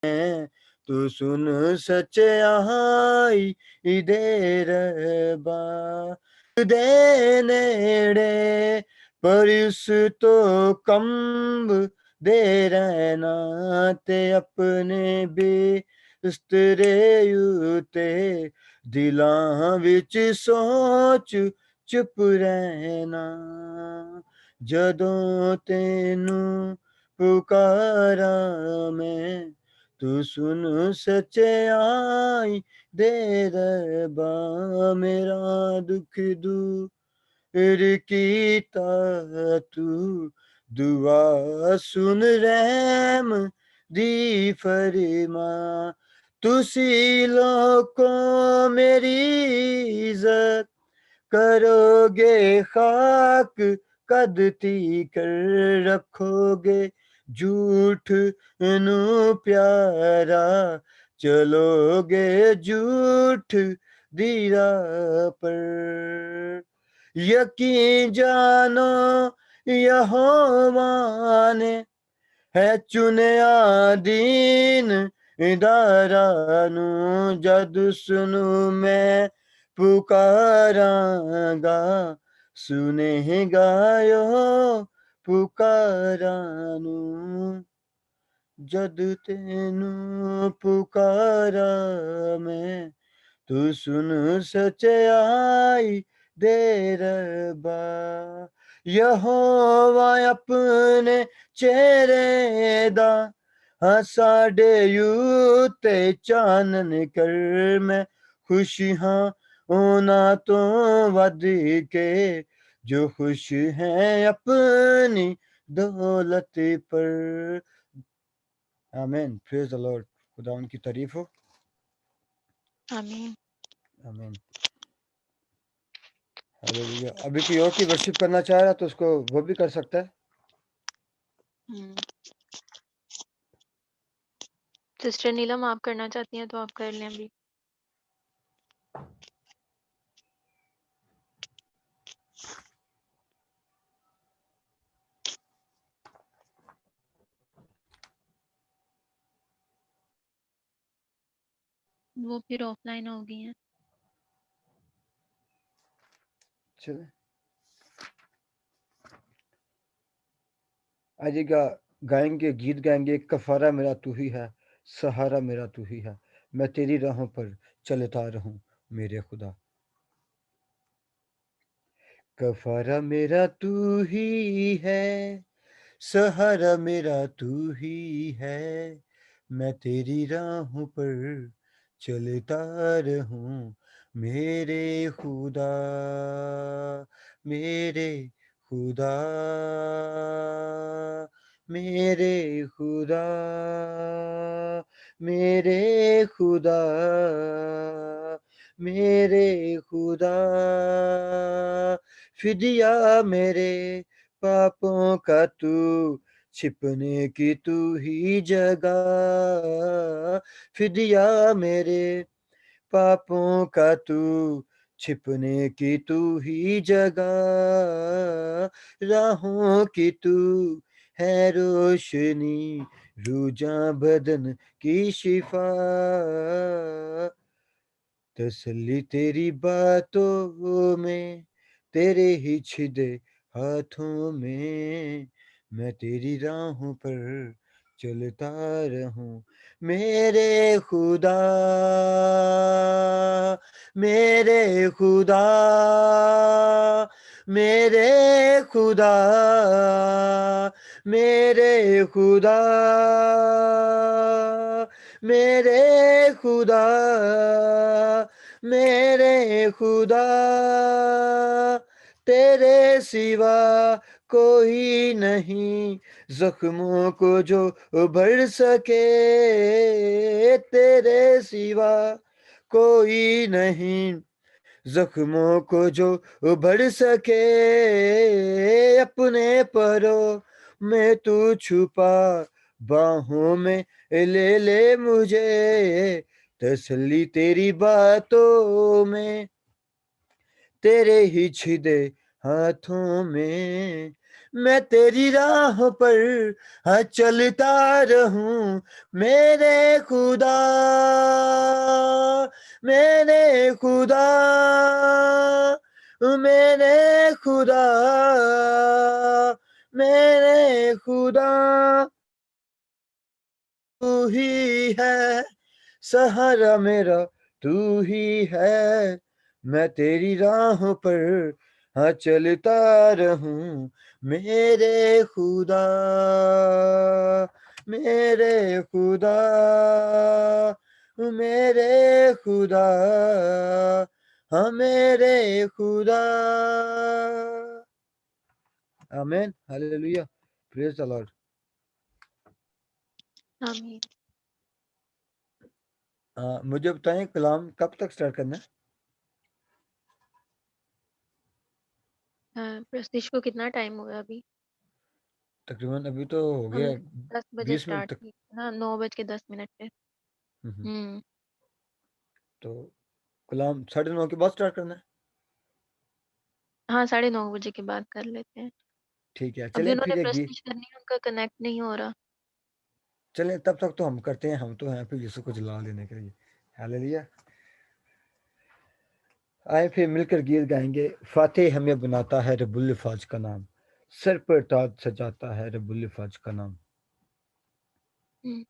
تو سن سچائی دے ربا دے نیڑے پر اس تو کمب دے رہنا تے اپنے بسترے اتے دلاں وچ سوچ چپ رہنا جدوں تینوں پکاراں میں تو سن سچائی دے ربا میرا دکھ دور کیتا تو دعا سن رحم دی فرما تسی لوگوں میری عزت کرو گے خاک قدتی کر رکھو گے جھوٹ نو پیارا چلو گے جھوٹ دی راہ پر یقین جانو یہوہ نے ہے چنیا دین دارانو جد سنو میں پکاراں گا سنے گا یو پکارانو جد تینوں پکارا میں تو سن سچائی دے ربا یہوہ اپنے چہرے دا ساڈے یوتے چانن کر میں خوش ہاں اونا تو ود کے جو خوش ہیں اپنی دولت پر آمین پریز دی لارڈ خدا ان کی تعریف ہو آمین. آمین ہالیلویا ابھی کوئی اور کی ورشپ کرنا چاہ رہا تو اس کو وہ بھی کر سکتا ہے سسٹر نیلم آپ کرنا چاہتی ہیں تو آپ کر لیں ابھی. وہ پھر آف لائن ہو گئی ہیں. چلے آج کا گائیں گے گیت گائیں گے کفارہ میرا تو ہی ہے سہارا میرا تو ہی ہے میں تیری راہوں پر چلتا رہوں میرے خدا کفارہ میرا تو ہی ہے سہارا میرا تو ہی ہے میں تیری راہوں پر چلتا رہوں میرے خدا میرے خدا میرے خدا میرے خدا میرے خدا فدیہ میرے پاپوں کا تو چھپنے کی تو ہی جگہ فدیہ میرے پاپوں کا تو چھپنے کی تو ہی جگہ راہوں کی تو ہے روشنی روجاں بدن کی شفا تسلی تیری باتوں میں تیرے ہی چھدے ہاتھوں میں تیری راہوں پر چلتا رہوں میرے خدا میرے خدا میرے خدا میرے خدا میرے خدا میرے خدا تیرے سوا کوئی نہیں زخموں کو جو بھر سکے تیرے سوا کوئی نہیں زخموں کو جو بھر سکے اپنے پروں میں تو چھپا باہوں میں لے لے مجھے تسلی تیری باتوں میں تیرے ہی چھدے ہاتھوں میں تیری راہ پر چلتا رہوں میرے خدا، میرے خدا، میرے خدا، میرے خدا، تو ہی ہے سہارا میرا، تو ہی ہے، میں تیری راہ پر چلتا رہوں میرے خدا، میرے خدا، میرے خدا، ہاں میرے خدا. آمین، ہاللیلویہ، پریز دی لارڈ. آمین. مجھے بتائیں کلام کب تک سٹارٹ کرنا ہے؟ پرستش کو کتنا ٹائم ہوا ابھی؟ تقریباً ابھی تو ہو ہم گیا نے 10 بجے 20 منٹ اسٹارٹ تک. کی نا، 9:10 پہ. ہوں، ہوں. تو کلام 9:30 کے بعد سٹارٹ کرنا ہے. ہاں 9:30 کے بعد کر لیتے ہیں. ٹھیک ہے، ابھی چلیں انہوں پھر نے ایک گیت. پرستش کرنی ہے، ان کا کنیکٹ نہیں ہو رہا. چلیں تب تک تو ہم کرتے ہیں، ہم تو ہیں پھر یسوع کو جلا دینے کے لیے. ہاللیلویہ. آئے پھر مل کر گیت گائیں گے. فاتح ہمیں بناتا ہے رب الفاظ کا نام، سر پر تاج سجاتا ہے رب الفاظ کا نام. ہوں.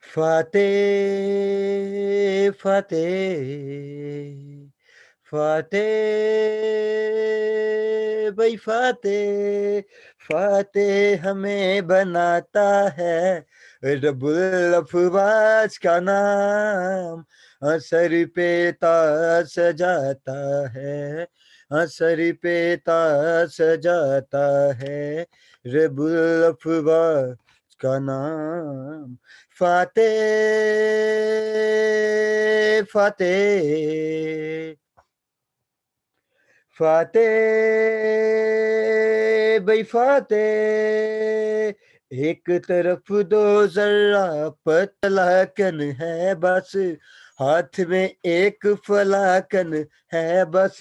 فاتح، فاتح، فاتح، بھائی فاتح، فاتح ہمیں بناتا ہے رب الافواج کا نام، سر پہ تاج سجاتا ہے، سر پہ تاج سجاتا ہے رب الافواج کا نام. فاتح، فاتح، فاتح، بھائی فاتح. ایک طرف دو ذرہ پتلاکن ہے بس، ہاتھ میں ایک فلاکن ہے بس،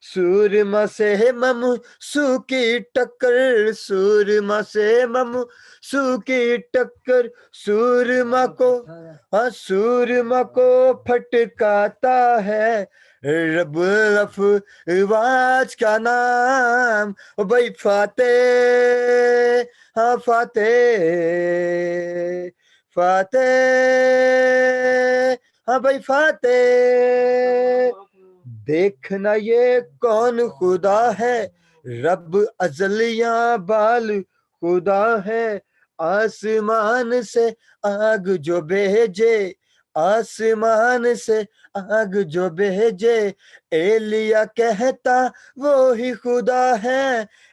سورما سے ممسو کی ٹکر، سورما سے ممسو کی ٹکر، سورما کو، ہاں سورما کو پھٹکاتا ہے رب الافواج کا نام. بھائی فاتح، ہاں فاتح، فاتح، ہاں بھائی فاتح. دیکھنا یہ کون خدا ہے، رب ازلیاں بال خدا ہے، آسمان سے آگ جو بھیجے، آسمان سے آگ جو بھیجے، ایلیا کہتا وہی خدا ہے،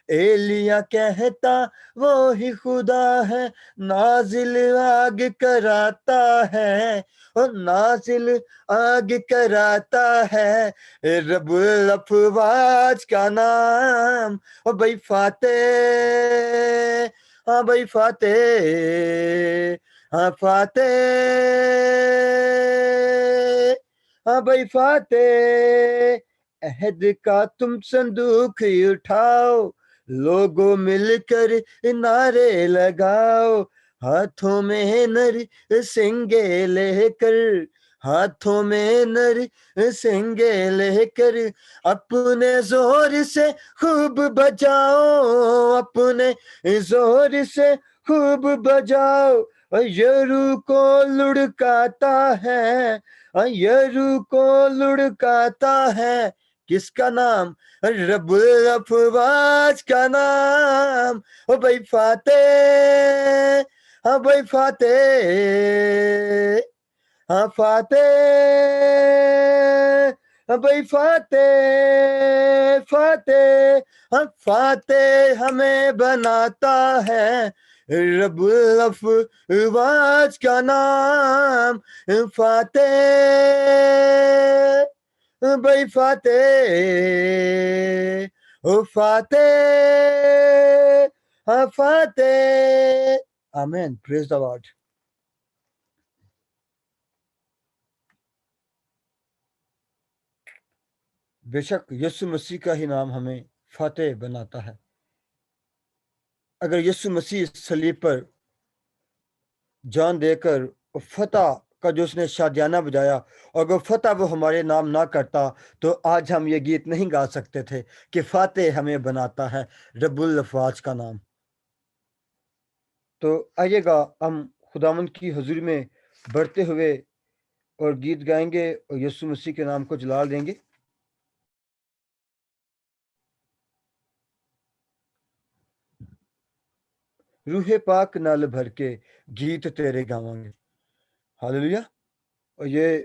ایلیا کہتا وہی خدا ہے، نازل آگ کراتا ہے، اور نازل آگ کراتا ہے رب الافواج کا نام. اور بھائی فاتح، ہاں بھائی فاتح، ہاں فاتح، ہاں بھائی فاتح. عہد کا تم صندوق اٹھاؤ، لوگوں مل کر نعرے لگاؤ، ہاتھوں میں نر سنگے لے کر، ہاتھوں میں نر سنگے لے کر، اپنے زور سے خوب بجاؤ، اپنے زور سے خوب بجاؤ، یرو کو لڑکاتا ہے، یرو کو لڑکاتا ہے کس کا نام، رب الافواج کا نام. او بھائی فاتح، ہاں بھائی فاتح، ہاں فاتح، ہاں بھائی فاتح، فاتح، ہاں فاتح ہمیں بناتا ہے رب الافواج کا نام. فاتح، بھائی فاتح، او فاتح، ہاں فاتح. آمین، پریز دی لارڈ. بے شک یسوع مسیح کا ہی نام ہمیں فاتح بناتا ہے. اگر یسوع مسیح صلیب پر جان دے کر فتح کا جو اس نے شادیانہ بجایا، اگر فتح وہ ہمارے نام نہ کرتا تو آج ہم یہ گیت نہیں گا سکتے تھے کہ فاتح ہمیں بناتا ہے رب الافواج کا نام۔ تو آئیے گا ہم خداوند کی حضور میں بڑھتے ہوئے اور گیت گائیں گے اور یسوع مسیح کے نام کو جلال دیں گے۔ روح پاک نال بھر کے گیت تیرے گاواں گے، ہاللویا۔ اور یہ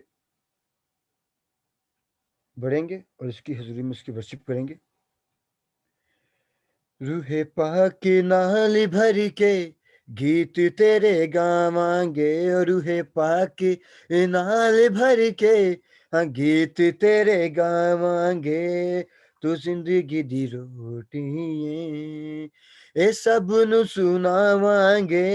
بڑھیں گے اور اس کی حضوری میں اس کی ورشپ کریں گے۔ روح پاک نال بھر کے گیت تیرے گاواں گے، روح پاک نال بھر کے گیت تیرے گاواں گے، تو زندگی دی روٹی اے سب نو سناواں گے،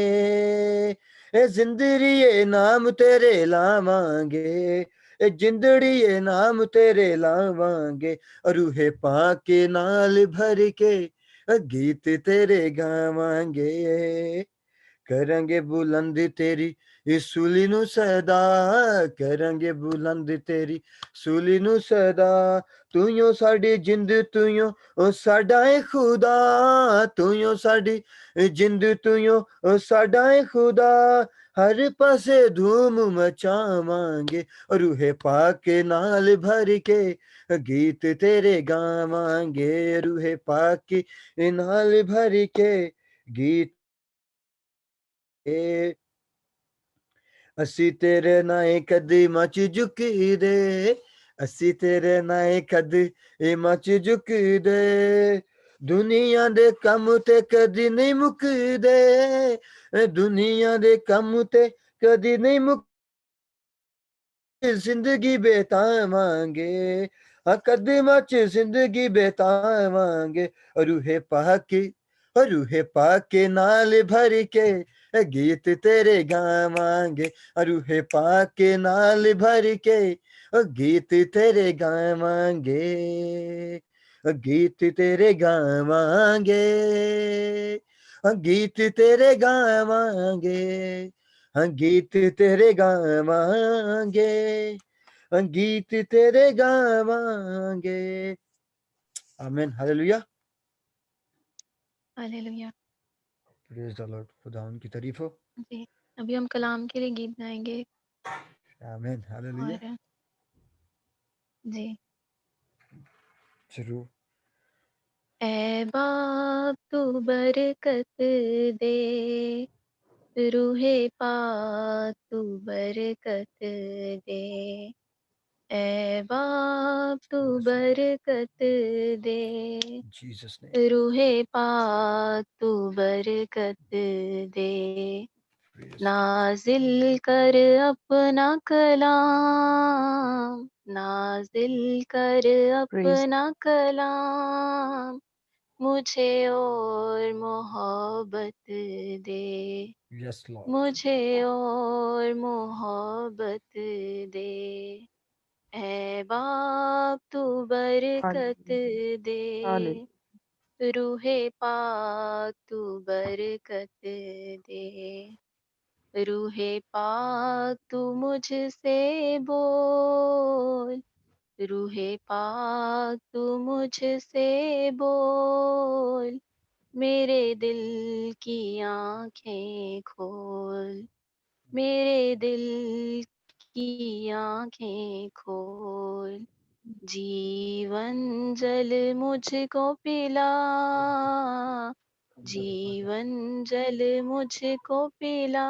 اے زندگی نام تیرے لاواں گے، اے جندڑی نام تیرے لاواں گے، روح پاک نال بھر کے گیت تیرے گاواں گے، کریں گے بلند تیری سولی نو صدا، کریں گے بلند تیری سولی نو صدا، تُویوں ساڈی جند تُویوں ساڈا اے خدا، تُویوں ساڈی جند تُویوں ساڈا اے خدا، ہر پاسے دھوم مچاواں گے، روح پاک نال بھر کے گیت تیرے گاواں گے، روح پاک نال بھر کے گیت اسی تیرے نائے قدماں چ جھک دے، اسی تیرے نائے قدماں چ جھک دے، دنیا دے کم تے کدی نہیں مک دے، دنیا دے کم تے کدی نہیں مک، زندگی بتاواں گے، قدماں چ زندگی بتاواں گے، روح پاک روح پاک نال بھر کے گیت تیرے گاواں گے، روح پاک نال بھر کے گیت تیرے گاواں گے، گیت تیرے گاواں گے، گیت تیرے گاواں گے، گیت تیرے گاواں گے، گیت تیرے گاواں گے۔ آمین، ہاللویا، ہاللویا۔ پریز دی لارڈ، خدا ان کی تعریف ہو۔ جی ابھی ہم کلام کے لیے گیت گائیں گے آمین، ہاللویا، اور جی ضرور۔ اے باپ تو برکت دے، روح پاک تو برکت دے، اے باپ تو برکت دے، جیسس نے روح پاک تو برکت دے، نازل کر اپنا کلام، نازل کر اپنا کلام، مجھے اور محبت دے، یس لارڈ، مجھے اور محبت دے، اے باپ تو برکت دے، روح پاک تو برکت دے، روح پاک تو مجھ سے بول، روح پاک تو مجھ سے بول، میرے دل کی آنکھیں کھول، میرے دل کی آنکھیں کھول، جیون جل مجھ کو پلا، جیون جل مجھ کو پلا،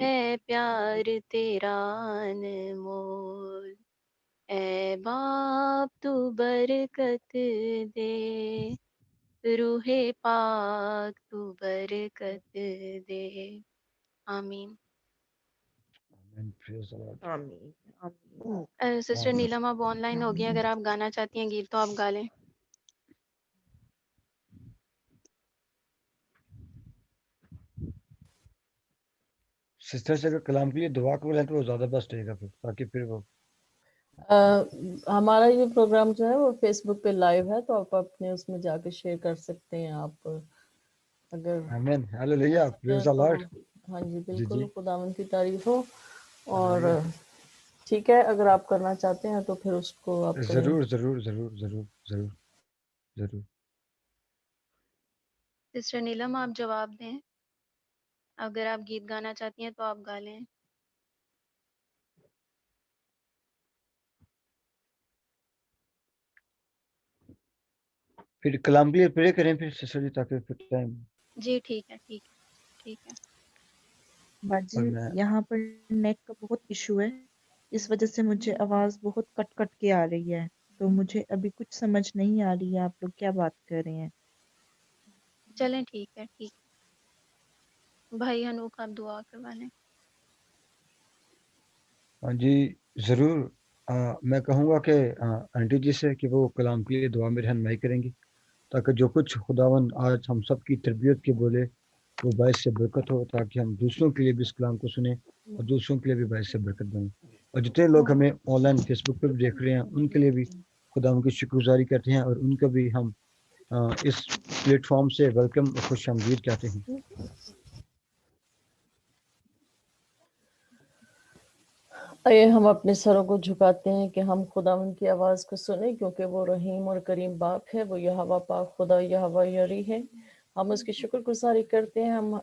ہے پیار تیرا انمول، اے باپ تو برکت دے، روح پاک تو برکت دے، آمین۔ آمین، پریز دی لارڈ۔ سسٹر نیلم آپ آن لائن ہوگی، اگر آپ گانا چاہتی ہیں گیت تو آپ گا لیں۔ سسٹر سے اگر کلام کے لیے دعا کرو لیں تو وہ زیادہ بیسٹ رہے گا، پھر تاکہ پھر وہ ہمارا یہ پروگرام جو ہے وہ فیس بک پہ لائیو ہے، تو آپ اپنے اس میں جا کے شیئر کر سکتے ہیں، آپ اگر آمین ہاللویا کرنا پریز چاہیں دی تو لارڈ ہم، ہاں جی جی بالکل، جی خداوند کی تعریف ہو۔ اور ہاللویا ٹھیک ہے، اگر آپ کرنا چاہتے ہیں تو پھر اس کو آپ کریں۔ ضرور ضرور ضرور ضرور ضرور ضرور سسٹر نیلم آپ جواب دیں، اگر آپ گیت گانا چاہتی ہیں تو آپ گا لیں۔ پھر کلام کے لیے پرے کریں پھر سسٹر جی، تاکہ پھر ٹائم جی ٹھیک ہے، ٹھیک ہے، ٹھیک ہے۔ باجی اور میں یہاں پر نیٹ کا بہت ایشو ہے، اس وجہ سے مجھے آواز بہت کٹ کٹ کے آ رہی ہے، تو مجھے ابھی کچھ سمجھ نہیں آ رہی ہے آپ لوگ کیا بات کر رہے ہیں۔ چلیں ٹھیک ہے، ٹھیک ہے۔ بھائی ہنوک آپ دعا کروا لیں۔ ہاں جی ضرور میں کہوں گا کہ آنٹی جی سے کہ وہ کلام کے لیے دعا میں رہنمائی کریں گی، تاکہ جو کچھ خداون آج ہم سب کی تربیت کے بولے وہ باعث سے برکت ہو، تاکہ ہم دوسروں کے لیے بھی اس کلام کو سنیں اور دوسروں کے لیے بھی باعث سے برکت بنیں۔ اور جتنے لوگ ہمیں آن لائن فیس بک پہ بھی دیکھ رہے ہیں ان کے لیے بھی خداون کی شکر گزاری کرتے ہیں، اور ان کا بھی ہم اس پلیٹ فارم سے ویلکم اور خوش آمدید کہتے ہیں۔ آئیے ہم اپنے سروں کو جھکاتے ہیں کہ ہم خداوند کی آواز کو سنیں، کیونکہ وہ رحیم اور کریم باپ ہے، وہ یہوہ پاک خدا یہوہ یری ہے۔ ہم اس کی شکر گزاری کرتے ہیں، ہم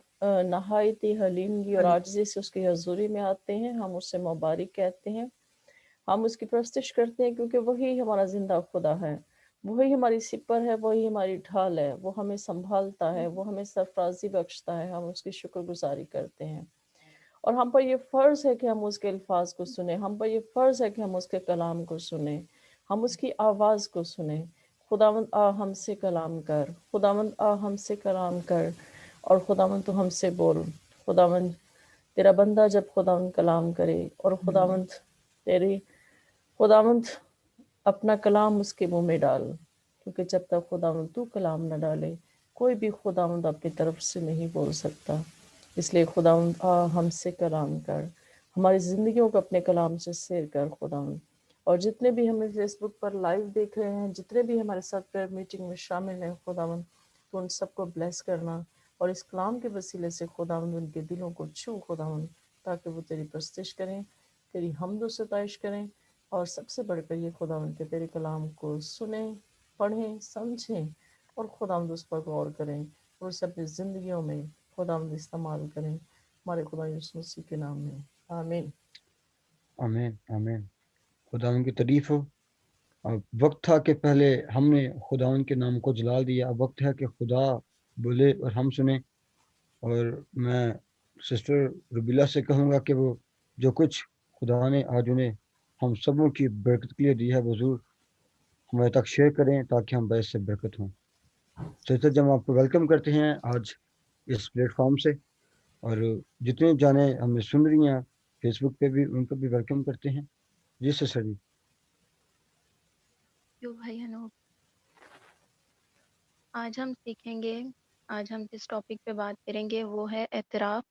نہایتی حلیمگی اور عاجزی سے اس کی حضوری میں آتے ہیں، ہم اس سے مبارک کہتے ہیں، ہم اس کی پرستش کرتے ہیں، کیونکہ وہی ہمارا زندہ خدا ہے، وہی ہماری سپر ہے، وہی ہماری ڈھال ہے، وہ ہمیں سنبھالتا ہے، وہ ہمیں سرفرازی بخشتا ہے، ہم اس کی شکر گزاری کرتے ہیں۔ اور ہم پر یہ فرض ہے کہ ہم اس کے الفاظ کو سنیں، ہم پر یہ فرض ہے کہ ہم اس کے کلام کو سنیں، ہم اس کی آواز کو سنیں۔ خداوند آ ہم سے کلام کر، خداوند آ ہم سے کلام کر، اور خداوند تو ہم سے بول۔ خداوند تیرا بندہ جب خداوند کلام کرے، اور خداوند تیری خداوند اپنا کلام اس کے منہ میں ڈال، کیونکہ جب تک خداوند تو کلام نہ ڈالے کوئی بھی خداوند اپنی طرف سے نہیں بول سکتا۔ اس لیے خداوند آ ہم سے کلام کر، ہماری زندگیوں کو اپنے کلام سے سیر کر خداوند۔ اور جتنے بھی ہمیں فیس بک پر لائیو دیکھ رہے ہیں، جتنے بھی ہمارے ساتھ پریئر میٹنگ میں شامل ہیں خداوند، تو ان سب کو بلیس کرنا، اور اس کلام کے وسیلے سے خداوند ان کے دلوں کو چھو خداوند، تاکہ وہ تیری پرستش کریں، تیری حمد و ستائش کریں، اور سب سے بڑھ کر یہ خداوند کے تیرے کلام کو سنیں، پڑھیں، سمجھیں، اور خداوند اس پر غور کریں، اور اسے اپنی زندگیوں میں خداوند استعمال کریں، ہمارے خدا یسوع مسیح کے نام میں، آمین۔ آمین آمین۔ خداون کی تعریف ہو۔ اب وقت تھا کہ پہلے ہم نے خداون کے نام کو جلال دیا، اب وقت ہے کہ خدا بولے اور ہم سنیں۔ اور میں سسٹر ربیلا سے کہوں گا کہ وہ جو کچھ خدا نے آج انہیں ہم سبوں کی برکت کے لیے دی ہے، حضور ہمارے تک شیئر کریں تاکہ ہم باعث سے برکت ہوں۔ سسٹر جی ہم آپ کو ویلکم کرتے ہیں آج اس پلیٹ فارم سے، اور جتنے جانے ہمیں سن رہی ہیں فیس بک پہ بھی ان کو بھی ویلکم کرتے ہیں۔ جی سسٹر جی۔ کیوں بھائی ہنوک، آج ہم سیکھیں گے، آج ہم جس ٹاپک پہ بات کریں گے وہ ہے اعتراف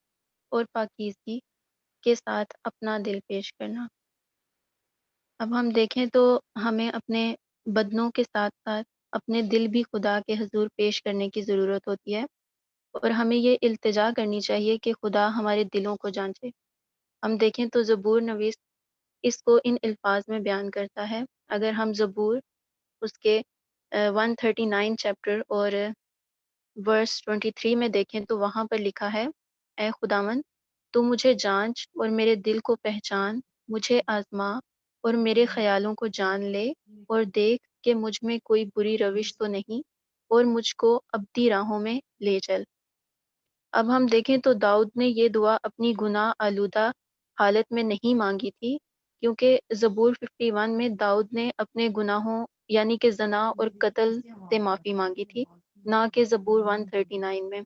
اور پاکیزگی کے ساتھ اپنا دل پیش کرنا۔ اب ہم دیکھیں تو ہمیں اپنے بدنوں کے ساتھ ساتھ اپنے دل بھی خدا کے حضور پیش کرنے کی ضرورت ہوتی ہے، اور ہمیں یہ التجا کرنی چاہیے کہ خدا ہمارے دلوں کو جانچے۔ ہم دیکھیں تو زبور نویس اس کو ان الفاظ میں بیان کرتا ہے۔ اگر ہم زبور اس کے 139 چیپٹر اور ورس 23 میں دیکھیں تو وہاں پر لکھا ہے، اے خداوند تو مجھے جانچ اور میرے دل کو پہچان، مجھے آزما اور میرے خیالوں کو جان لے، اور دیکھ کہ مجھ میں کوئی بری روش تو نہیں، اور مجھ کو ابدی راہوں میں لے چل۔ اب ہم دیکھیں تو داؤد نے یہ دعا اپنی گناہ آلودہ حالت میں نہیں مانگی تھی، کیونکہ زبور 51 میں داؤد نے اپنے گناہوں یعنی کہ زنا اور قتل سے معافی مانگی تھی، نہ کہ زبور 139 میں۔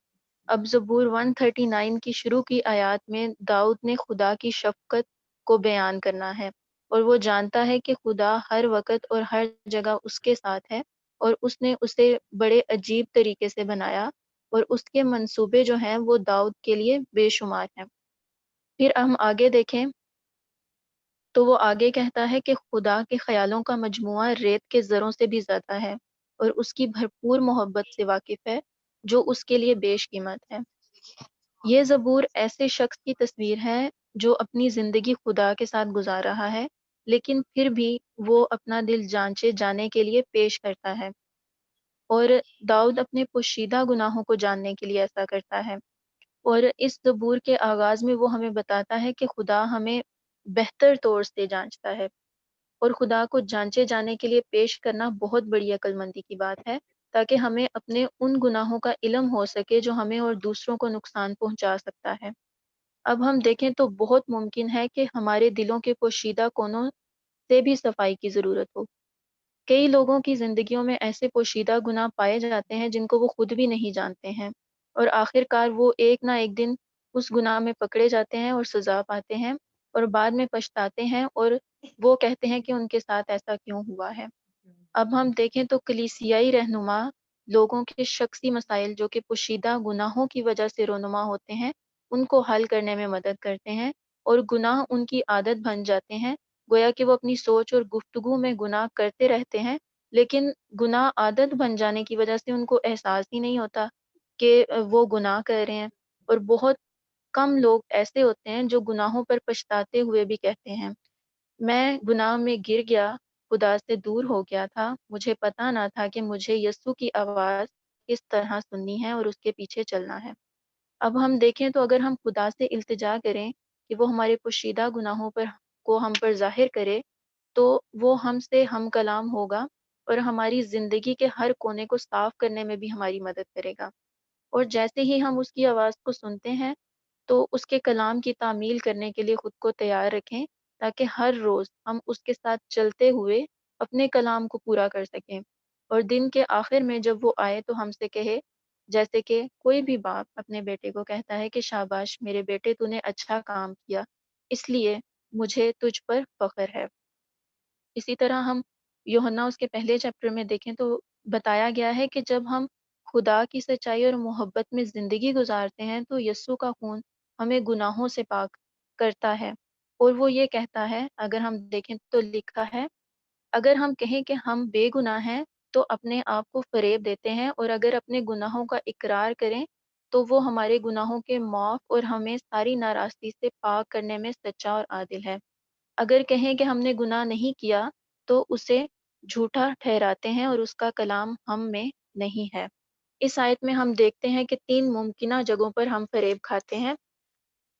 اب زبور 139 کی شروع کی آیات میں داؤد نے خدا کی شفقت کو بیان کرنا ہے، اور وہ جانتا ہے کہ خدا ہر وقت اور ہر جگہ اس کے ساتھ ہے، اور اس نے اسے بڑے عجیب طریقے سے بنایا، اور اس کے منصوبے جو ہیں وہ داؤد کے لیے بے شمار ہیں۔ پھر ہم آگے دیکھیں تو وہ آگے کہتا ہے کہ خدا کے خیالوں کا مجموعہ ریت کے ذروں سے بھی زیادہ ہے، اور اس کی بھرپور محبت سے واقف ہے، جو اس کے لیے بیش قیمت ہے۔ یہ زبور ایسے شخص کی تصویر ہے جو اپنی زندگی خدا کے ساتھ گزار رہا ہے، لیکن پھر بھی وہ اپنا دل جانچے جانے کے لیے پیش کرتا ہے، اور داؤد اپنے پوشیدہ گناہوں کو جاننے کے لیے ایسا کرتا ہے۔ اور اس زبور کے آغاز میں وہ ہمیں بتاتا ہے کہ خدا ہمیں بہتر طور سے جانچتا ہے، اور خدا کو جانچے جانے کے لیے پیش کرنا بہت بڑی عقل مندی کی بات ہے، تاکہ ہمیں اپنے ان گناہوں کا علم ہو سکے جو ہمیں اور دوسروں کو نقصان پہنچا سکتا ہے۔ اب ہم دیکھیں تو بہت ممکن ہے کہ ہمارے دلوں کے پوشیدہ کونوں سے بھی صفائی کی ضرورت ہو۔ کئی لوگوں کی زندگیوں میں ایسے پوشیدہ گناہ پائے جاتے ہیں جن کو وہ خود بھی نہیں جانتے ہیں، اور آخر کار وہ ایک نہ ایک دن اس گناہ میں پکڑے جاتے ہیں اور سزا پاتے ہیں، اور بعد میں پچھتاتے ہیں اور وہ کہتے ہیں کہ ان کے ساتھ ایسا کیوں ہوا ہے۔ اب ہم دیکھیں تو کلیسیائی رہنما لوگوں کے شخصی مسائل جو کہ پوشیدہ گناہوں کی وجہ سے رونما ہوتے ہیں، ان کو حل کرنے میں مدد کرتے ہیں، اور گناہ ان کی عادت بن جاتے ہیں، گویا کہ وہ اپنی سوچ اور گفتگو میں گناہ کرتے رہتے ہیں، لیکن گناہ عادت بن جانے کی وجہ سے ان کو احساس ہی نہیں ہوتا کہ وہ گناہ کر رہے ہیں۔ اور بہت کم لوگ ایسے ہوتے ہیں جو گناہوں پر پچھتاتے ہوئے بھی کہتے ہیں، میں گناہ میں گر گیا، خدا سے دور ہو گیا تھا، مجھے پتا نہ تھا کہ مجھے یسوع کی آواز کس طرح سننی ہے اور اس کے پیچھے چلنا ہے۔ اب ہم دیکھیں تو اگر ہم خدا سے التجا کریں کہ وہ ہمارے پوشیدہ گناہوں پر کو ہم پر ظاہر کرے، تو وہ ہم سے ہم کلام ہوگا اور ہماری زندگی کے ہر کونے کو صاف کرنے میں بھی ہماری مدد کرے گا۔ اور جیسے ہی ہم اس کی آواز کو سنتے ہیں تو اس کے کلام کی تعمیل کرنے کے لیے خود کو تیار رکھیں، تاکہ ہر روز ہم اس کے ساتھ چلتے ہوئے اپنے کلام کو پورا کر سکیں، اور دن کے آخر میں جب وہ آئے تو ہم سے کہے، جیسے کہ کوئی بھی باپ اپنے بیٹے کو کہتا ہے کہ شاباش میرے بیٹے، تو نے اچھا کام کیا، اس لیے مجھے تجھ پر فخر ہے۔ اسی طرح ہم یوحنا اس کے پہلے چیپٹر میں دیکھیں تو بتایا گیا ہے کہ جب ہم خدا کی سچائی اور محبت میں زندگی گزارتے ہیں تو یسوع کا خون ہمیں گناہوں سے پاک کرتا ہے، اور وہ یہ کہتا ہے، اگر ہم دیکھیں تو لکھا ہے، اگر ہم کہیں کہ ہم بے گناہ ہیں تو اپنے آپ کو فریب دیتے ہیں، اور اگر اپنے گناہوں کا اقرار کریں تو وہ ہمارے گناہوں کے معاف اور ہمیں ساری ناراستی سے پاک کرنے میں سچا اور عادل ہے۔ اگر کہیں کہ ہم نے گناہ نہیں کیا تو اسے جھوٹا ٹھہراتے ہیں اور اس کا کلام ہم میں نہیں ہے۔ اس آیت میں ہم دیکھتے ہیں کہ 3 ممکنہ جگہوں پر ہم فریب کھاتے ہیں۔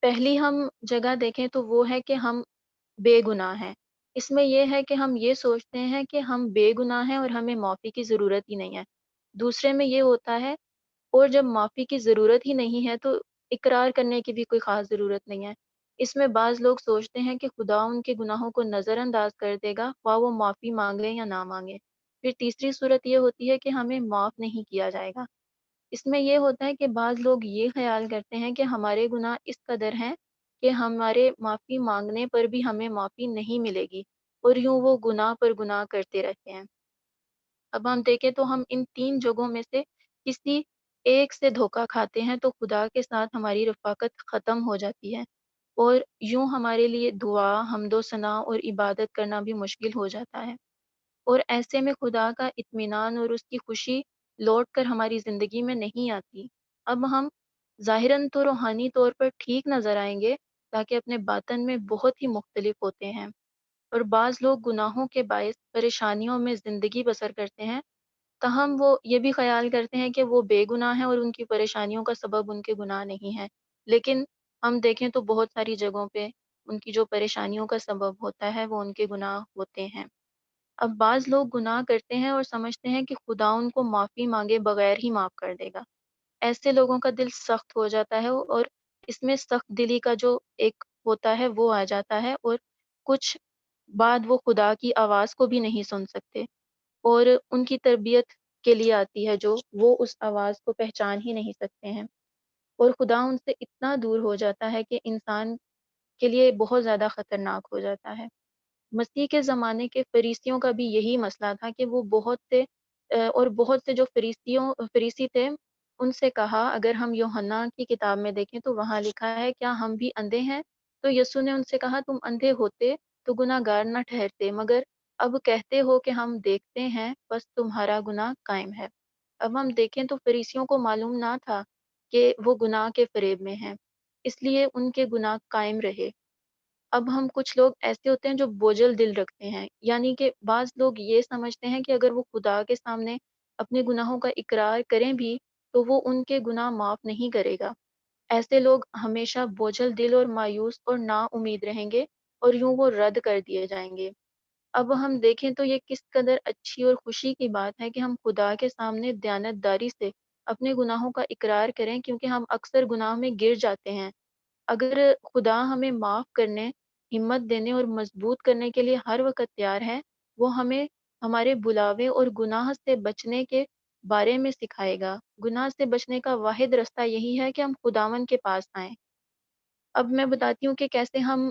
پہلی ہم جگہ دیکھیں تو وہ ہے کہ ہم بے گناہ ہیں۔ اس میں یہ ہے کہ ہم یہ سوچتے ہیں کہ ہم بے گناہ ہیں اور ہمیں معافی کی ضرورت ہی نہیں ہے۔ دوسرے میں یہ ہوتا ہے، اور جب معافی کی ضرورت ہی نہیں ہے تو اقرار کرنے کی بھی کوئی خاص ضرورت نہیں ہے۔ اس میں بعض لوگ سوچتے ہیں کہ خدا ان کے گناہوں کو نظر انداز کر دے گا، خواہ وہ معافی مانگیں یا نہ مانگیں۔ پھر تیسری صورت یہ ہوتی ہے کہ ہمیں معاف نہیں کیا جائے گا۔ اس میں یہ ہوتا ہے کہ بعض لوگ یہ خیال کرتے ہیں کہ ہمارے گناہ اس قدر ہیں کہ ہمارے معافی مانگنے پر بھی ہمیں معافی نہیں ملے گی، اور یوں وہ گناہ پر گناہ کرتے رہتے ہیں۔ اب ہم دیکھیں تو ہم ان 3 جگہوں میں سے کسی ایک سے دھوکا کھاتے ہیں تو خدا کے ساتھ ہماری رفاقت ختم ہو جاتی ہے، اور یوں ہمارے لیے دعا، حمد و ثنا اور عبادت کرنا بھی مشکل ہو جاتا ہے، اور ایسے میں خدا کا اطمینان اور اس کی خوشی لوٹ کر ہماری زندگی میں نہیں آتی۔ اب ہم ظاہراً تو روحانی طور پر ٹھیک نظر آئیں گے، تاکہ اپنے باطن میں بہت ہی مختلف ہوتے ہیں، اور بعض لوگ گناہوں کے باعث پریشانیوں میں زندگی بسر کرتے ہیں، تاہم وہ یہ بھی خیال کرتے ہیں کہ وہ بے گناہ ہیں اور ان کی پریشانیوں کا سبب ان کے گناہ نہیں ہے، لیکن ہم دیکھیں تو بہت ساری جگہوں پہ ان کی جو پریشانیوں کا سبب ہوتا ہے وہ ان کے گناہ ہوتے ہیں۔ اب بعض لوگ گناہ کرتے ہیں اور سمجھتے ہیں کہ خدا ان کو معافی مانگے بغیر ہی معاف کر دے گا۔ ایسے لوگوں کا دل سخت ہو جاتا ہے، اور اس میں سخت دلی کا جو ایک ہوتا ہے وہ آ جاتا ہے، اور کچھ بعد وہ خدا کی آواز کو بھی نہیں سن سکتے، اور ان کی تربیت کے لیے آتی ہے جو وہ اس آواز کو پہچان ہی نہیں سکتے ہیں، اور خدا ان سے اتنا دور ہو جاتا ہے کہ انسان کے لیے بہت زیادہ خطرناک ہو جاتا ہے۔ مسیح کے زمانے کے فریسیوں کا بھی یہی مسئلہ تھا کہ وہ بہت سے جو فریسی تھے، ان سے کہا، اگر ہم یوحنا کی کتاب میں دیکھیں تو وہاں لکھا ہے، کیا ہم بھی اندھے ہیں؟ تو یسوع نے ان سے کہا، تم اندھے ہوتے تو گناہ گار نہ ٹھہرتے، مگر اب کہتے ہو کہ ہم دیکھتے ہیں، بس تمہارا گناہ قائم ہے۔ اب ہم دیکھیں تو فریسیوں کو معلوم نہ تھا کہ وہ گناہ کے فریب میں ہیں، اس لیے ان کے گناہ قائم رہے۔ اب ہم کچھ لوگ ایسے ہوتے ہیں جو بوجھل دل رکھتے ہیں، یعنی کہ بعض لوگ یہ سمجھتے ہیں کہ اگر وہ خدا کے سامنے اپنے گناہوں کا اقرار کریں بھی تو وہ ان کے گناہ معاف نہیں کرے گا۔ ایسے لوگ ہمیشہ بوجھل دل اور مایوس اور نا امید رہیں گے اور یوں وہ رد کر دیے جائیں گے۔ اب ہم دیکھیں تو یہ کس قدر اچھی اور خوشی کی بات ہے کہ ہم خدا کے سامنے دیانت داری سے اپنے گناہوں کا اقرار کریں، کیونکہ ہم اکثر گناہ میں گر جاتے ہیں۔ اگر خدا ہمیں معاف کرنے، ہمت دینے اور مضبوط کرنے کے لیے ہر وقت تیار ہے، وہ ہمیں ہمارے بلاوے اور گناہ سے بچنے کے بارے میں سکھائے گا۔ گناہ سے بچنے کا واحد رستہ یہی ہے کہ ہم خداوند کے پاس آئیں۔ اب میں بتاتی ہوں کہ کیسے ہم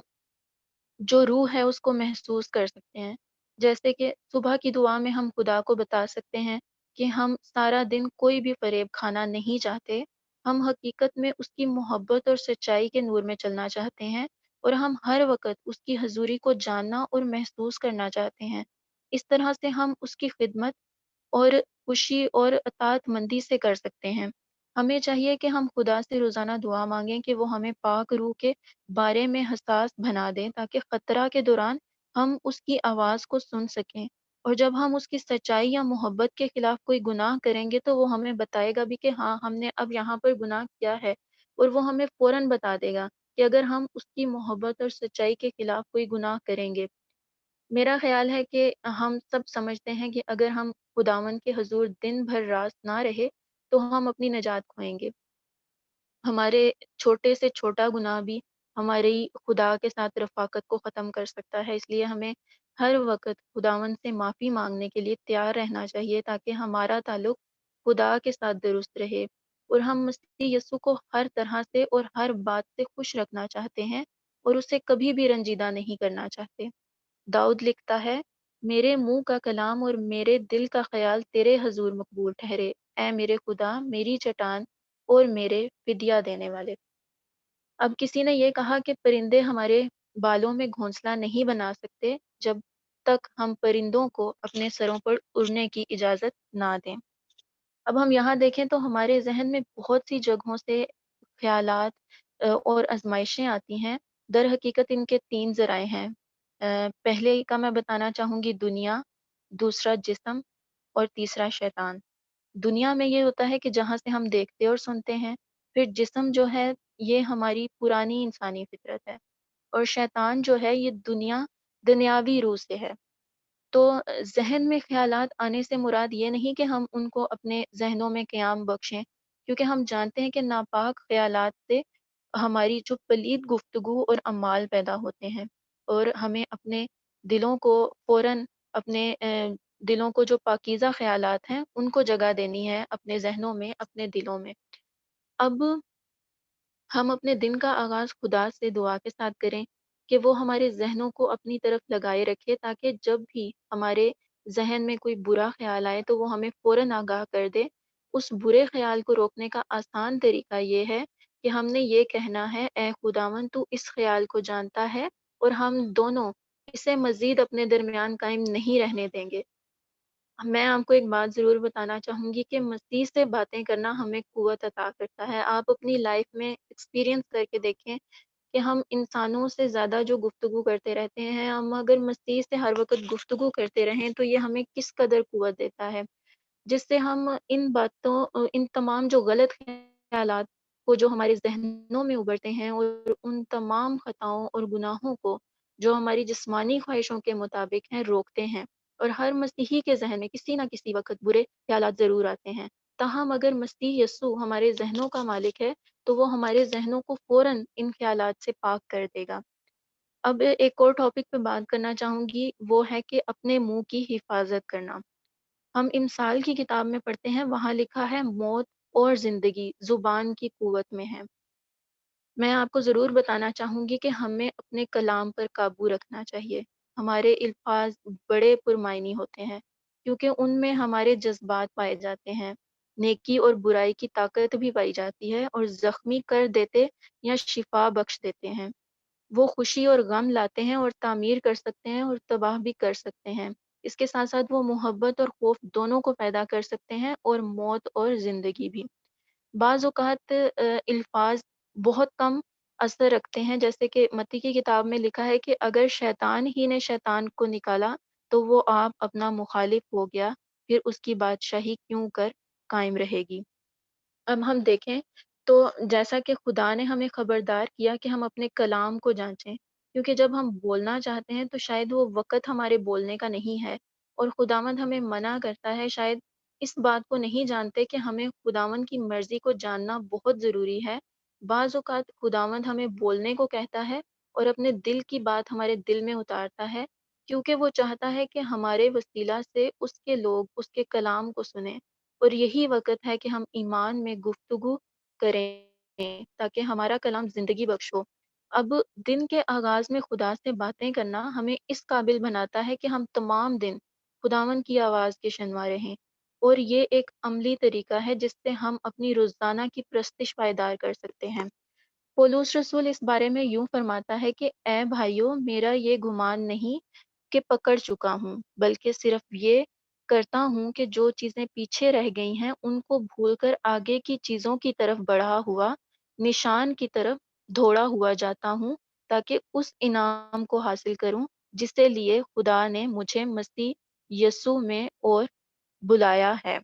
جو روح ہے اس کو محسوس کر سکتے ہیں۔ جیسے کہ صبح کی دعا میں ہم خدا کو بتا سکتے ہیں کہ ہم سارا دن کوئی بھی فریب کھانا نہیں چاہتے، ہم حقیقت میں اس کی محبت اور سچائی کے نور میں چلنا چاہتے ہیں، اور ہم ہر وقت اس کی حضوری کو جاننا اور محسوس کرنا چاہتے ہیں۔ اس طرح سے ہم اس کی خدمت اور خوشی اور اطاعت مندی سے کر سکتے ہیں۔ ہمیں چاہیے کہ ہم خدا سے روزانہ دعا مانگیں کہ وہ ہمیں پاک روح کے بارے میں حساس بنا دیں، تاکہ خطرہ کے دوران ہم اس کی آواز کو سن سکیں، اور جب ہم اس کی سچائی یا محبت کے خلاف کوئی گناہ کریں گے تو وہ ہمیں بتائے گا بھی کہ ہاں ہم نے اب یہاں پر گناہ کیا ہے، اور وہ ہمیں فوراً بتا دے گا کہ اگر ہم اس کی محبت اور سچائی کے خلاف کوئی گناہ کریں گے۔ میرا خیال ہے کہ ہم سب سمجھتے ہیں کہ اگر ہم خداوند کے حضور دن بھر راست نہ رہے تو ہم اپنی نجات کھوئیں گے۔ ہمارے چھوٹے سے چھوٹا گناہ بھی ہماری خدا کے ساتھ رفاقت کو ختم کر سکتا ہے، اس لیے ہمیں ہر وقت خداوند سے معافی مانگنے کے لیے تیار رہنا چاہیے، تاکہ ہمارا تعلق خدا کے ساتھ درست رہے، اور ہم مسیح یسوع کو ہر طرح سے اور ہر بات سے خوش رکھنا چاہتے ہیں اور اسے کبھی بھی رنجیدہ نہیں کرنا چاہتے۔ داؤد لکھتا ہے، میرے منہ کا کلام اور میرے دل کا خیال تیرے حضور مقبول ٹھہرے، اے میرے خدا، میری چٹان اور میرے فدیہ دینے والے۔ اب کسی نے یہ کہا کہ پرندے ہمارے بالوں میں گھونسلہ نہیں بنا سکتے جب تک ہم پرندوں کو اپنے سروں پر اڑنے کی اجازت نہ دیں۔ اب ہم یہاں دیکھیں تو ہمارے ذہن میں بہت سی جگہوں سے خیالات اور آزمائشیں آتی ہیں۔ در حقیقت ان کے تین ذرائع ہیں۔ پہلے کا میں بتانا چاہوں گی دنیا، دوسرا جسم، اور تیسرا شیطان۔ دنیا میں یہ ہوتا ہے کہ جہاں سے ہم دیکھتے اور سنتے ہیں، پھر جسم جو ہے یہ ہماری پرانی انسانی فطرت ہے، اور شیطان جو ہے یہ دنیاوی روح سے ہے۔ تو ذہن میں خیالات آنے سے مراد یہ نہیں کہ ہم ان کو اپنے ذہنوں میں قیام بخشیں، کیونکہ ہم جانتے ہیں کہ ناپاک خیالات سے ہماری جو پلید گفتگو اور اعمال پیدا ہوتے ہیں، اور ہمیں اپنے دلوں کو فوراً اپنے دلوں کو جو پاکیزہ خیالات ہیں ان کو جگہ دینی ہے اپنے ذہنوں میں، اپنے دلوں میں۔ اب ہم اپنے دن کا آغاز خدا سے دعا کے ساتھ کریں کہ وہ ہمارے ذہنوں کو اپنی طرف لگائے رکھے، تاکہ جب بھی ہمارے ذہن میں کوئی برا خیال آئے تو وہ ہمیں فوراً آگاہ کر دے۔ اس برے خیال کو روکنے کا آسان طریقہ یہ ہے کہ ہم نے یہ کہنا ہے، اے خداوند تو اس خیال کو جانتا ہے، اور ہم دونوں اسے مزید اپنے درمیان قائم نہیں رہنے دیں گے۔ میں آپ کو ایک بات ضرور بتانا چاہوں گی کہ مسیح سے باتیں کرنا ہمیں قوت عطا کرتا ہے۔ آپ اپنی لائف میں ایکسپیرینس کر کے دیکھیں کہ ہم انسانوں سے زیادہ جو گفتگو کرتے رہتے ہیں، ہم اگر مسیح سے ہر وقت گفتگو کرتے رہیں تو یہ ہمیں کس قدر قوت دیتا ہے، جس سے ہم ان تمام جو غلط خیالات کو جو ہمارے ذہنوں میں ابھرتے ہیں، اور ان تمام خطاؤں اور گناہوں کو جو ہماری جسمانی خواہشوں کے مطابق ہیں، روکتے ہیں۔ اور ہر مسیحی کے ذہن میں کسی نہ کسی وقت برے خیالات ضرور آتے ہیں، تاہم اگر مسیح یسوع ہمارے ذہنوں کا مالک ہے تو وہ ہمارے ذہنوں کو فوراً ان خیالات سے پاک کر دے گا۔ اب ایک اور ٹاپک پہ بات کرنا چاہوں گی، وہ ہے کہ اپنے منہ کی حفاظت کرنا۔ ہم امثال کی کتاب میں پڑھتے ہیں، وہاں لکھا ہے، موت اور زندگی زبان کی قوت میں ہے۔ میں آپ کو ضرور بتانا چاہوں گی کہ ہمیں اپنے کلام پر قابو رکھنا چاہیے۔ ہمارے الفاظ بڑے پرمعنی ہوتے ہیں، کیونکہ ان میں ہمارے جذبات پائے جاتے ہیں، نیکی اور برائی کی طاقت بھی پائی جاتی ہے، اور زخمی کر دیتے یا شفا بخش دیتے ہیں۔ وہ خوشی اور غم لاتے ہیں، اور تعمیر کر سکتے ہیں اور تباہ بھی کر سکتے ہیں۔ اس کے ساتھ ساتھ وہ محبت اور خوف دونوں کو پیدا کر سکتے ہیں، اور موت اور زندگی بھی۔ بعض اوقات الفاظ بہت کم اثر رکھتے ہیں، جیسے کہ متی کی کتاب میں لکھا ہے کہ اگر شیطان ہی نے شیطان کو نکالا تو وہ آپ اپنا مخالف ہو گیا، پھر اس کی بادشاہی کیوں کر قائم رہے گی۔ اب ہم دیکھیں تو جیسا کہ خدا نے ہمیں خبردار کیا کہ ہم اپنے کلام کو جانچیں، کیونکہ جب ہم بولنا چاہتے ہیں تو شاید وہ وقت ہمارے بولنے کا نہیں ہے، اور خداوند ہمیں منع کرتا ہے، شاید اس بات کو نہیں جانتے کہ ہمیں خداوند کی مرضی کو جاننا بہت ضروری ہے۔ بعض اوقات خداوند ہمیں بولنے کو کہتا ہے اور اپنے دل کی بات ہمارے دل میں اتارتا ہے، کیونکہ وہ چاہتا ہے کہ ہمارے وسیلہ سے اس کے لوگ اس کے کلام کو سنیں، اور یہی وقت ہے کہ ہم ایمان میں گفتگو کریں تاکہ ہمارا کلام زندگی بخش ہو۔ اب دن کے آغاز میں خدا سے باتیں کرنا ہمیں اس قابل بناتا ہے کہ ہم تمام دن خداوند کی آواز کے شنوا رہیں، اور یہ ایک عملی طریقہ ہے جس سے ہم اپنی روزانہ کی پرستش پائیدار کر سکتے ہیں۔ پولس رسول اس بارے میں یوں فرماتا ہے کہ اے بھائیو، میرا یہ گمان نہیں کہ پکڑ چکا ہوں، بلکہ صرف یہ کرتا ہوں کہ جو چیزیں پیچھے رہ گئی ہیں ان کو بھول کر آگے کی چیزوں کی طرف بڑھا ہوا نشان کی طرف دوڑا ہوا جاتا ہوں، تاکہ اس انعام کو حاصل کروں جسے لیے خدا نے مجھے مسیح یسوع میں اور بلایا ہے۔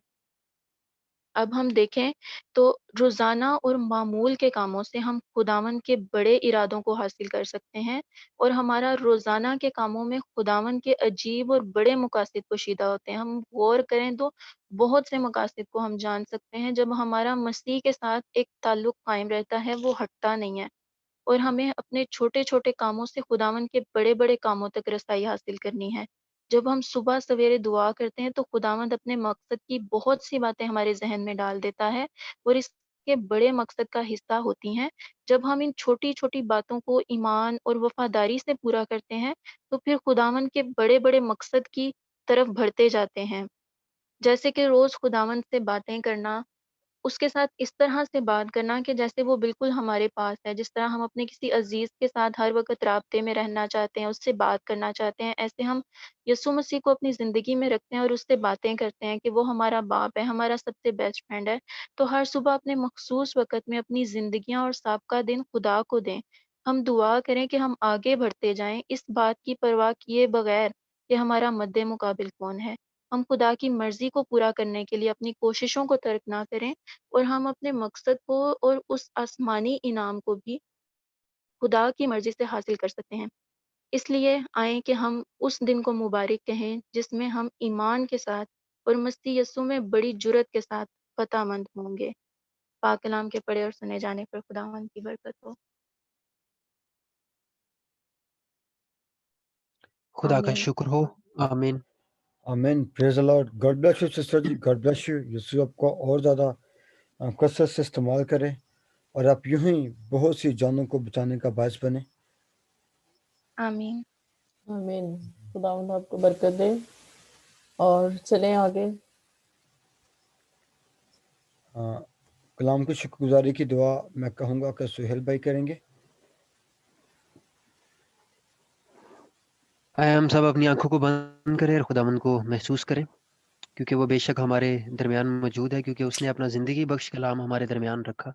اب ہم دیکھیں تو روزانہ اور معمول کے کاموں سے ہم خداوند کے بڑے ارادوں کو حاصل کر سکتے ہیں، اور ہمارا روزانہ کے کاموں میں خداوند کے عجیب اور بڑے مقاصد پوشیدہ ہوتے ہیں۔ ہم غور کریں تو بہت سے مقاصد کو ہم جان سکتے ہیں جب ہمارا مسیح کے ساتھ ایک تعلق قائم رہتا ہے، وہ ہٹتا نہیں ہے، اور ہمیں اپنے چھوٹے چھوٹے کاموں سے خداوند کے بڑے بڑے کاموں تک رسائی حاصل کرنی ہے۔ جب ہم صبح سویرے دعا کرتے ہیں تو خداوند اپنے مقصد کی بہت سی باتیں ہمارے ذہن میں ڈال دیتا ہے، اور اس کے بڑے مقصد کا حصہ ہوتی ہیں۔ جب ہم ان چھوٹی چھوٹی باتوں کو ایمان اور وفاداری سے پورا کرتے ہیں تو پھر خداوند کے بڑے بڑے مقصد کی طرف بڑھتے جاتے ہیں، جیسے کہ روز خداوند سے باتیں کرنا، اس کے ساتھ اس طرح سے بات کرنا کہ جیسے وہ بالکل ہمارے پاس ہے، جس طرح ہم اپنے کسی عزیز کے ساتھ ہر وقت رابطے میں رہنا چاہتے ہیں، اس سے بات کرنا چاہتے ہیں، ایسے ہم یسوع مسیح کو اپنی زندگی میں رکھتے ہیں اور اس سے باتیں کرتے ہیں کہ وہ ہمارا باپ ہے، ہمارا سب سے بیسٹ فرینڈ ہے۔ تو ہر صبح اپنے مخصوص وقت میں اپنی زندگیاں اور سابقہ دن خدا کو دیں۔ ہم دعا کریں کہ ہم آگے بڑھتے جائیں، اس بات کی پرواہ کیے بغیر کہ ہمارا مد مقابل کون ہے۔ ہم خدا کی مرضی کو پورا کرنے کے لیے اپنی کوششوں کو ترک نہ کریں، اور ہم اپنے مقصد کو اور اس آسمانی انعام کو بھی خدا کی مرضی سے حاصل کر سکتے ہیں۔ اس لیے آئیں کہ ہم اس دن کو مبارک کہیں جس میں ہم ایمان کے ساتھ اور مسیح یسوع میں بڑی جرت کے ساتھ فتح مند ہوں گے۔ پاک کلام کے پڑھے اور سنے جانے پر خداوند کی برکت ہو۔ خدا کا آمین۔ شکر ہو۔ آمین۔ آمین، praise Lord, God bless you sister ji, God bless you, یسوع آپ کو اور زیادہ کثرت سے استعمال کرے، اور آپ یوں ہی بہت سی جانوں کو بچانے کا باعث بنے۔ آمین۔ آمین۔ خداوند آپ کو برکت دے، اور چلیں آگے۔ کلام کی شکر گزاری کی دعا میں کہوں گا کہ سہیل بھائی کریں گے۔ آئے ہم سب اپنی آنکھوں کو بند کریں اور خداوند کو محسوس کریں، کیونکہ وہ بے شک ہمارے درمیان موجود ہے، کیونکہ اس نے اپنا زندگی بخش کلام ہمارے درمیان رکھا۔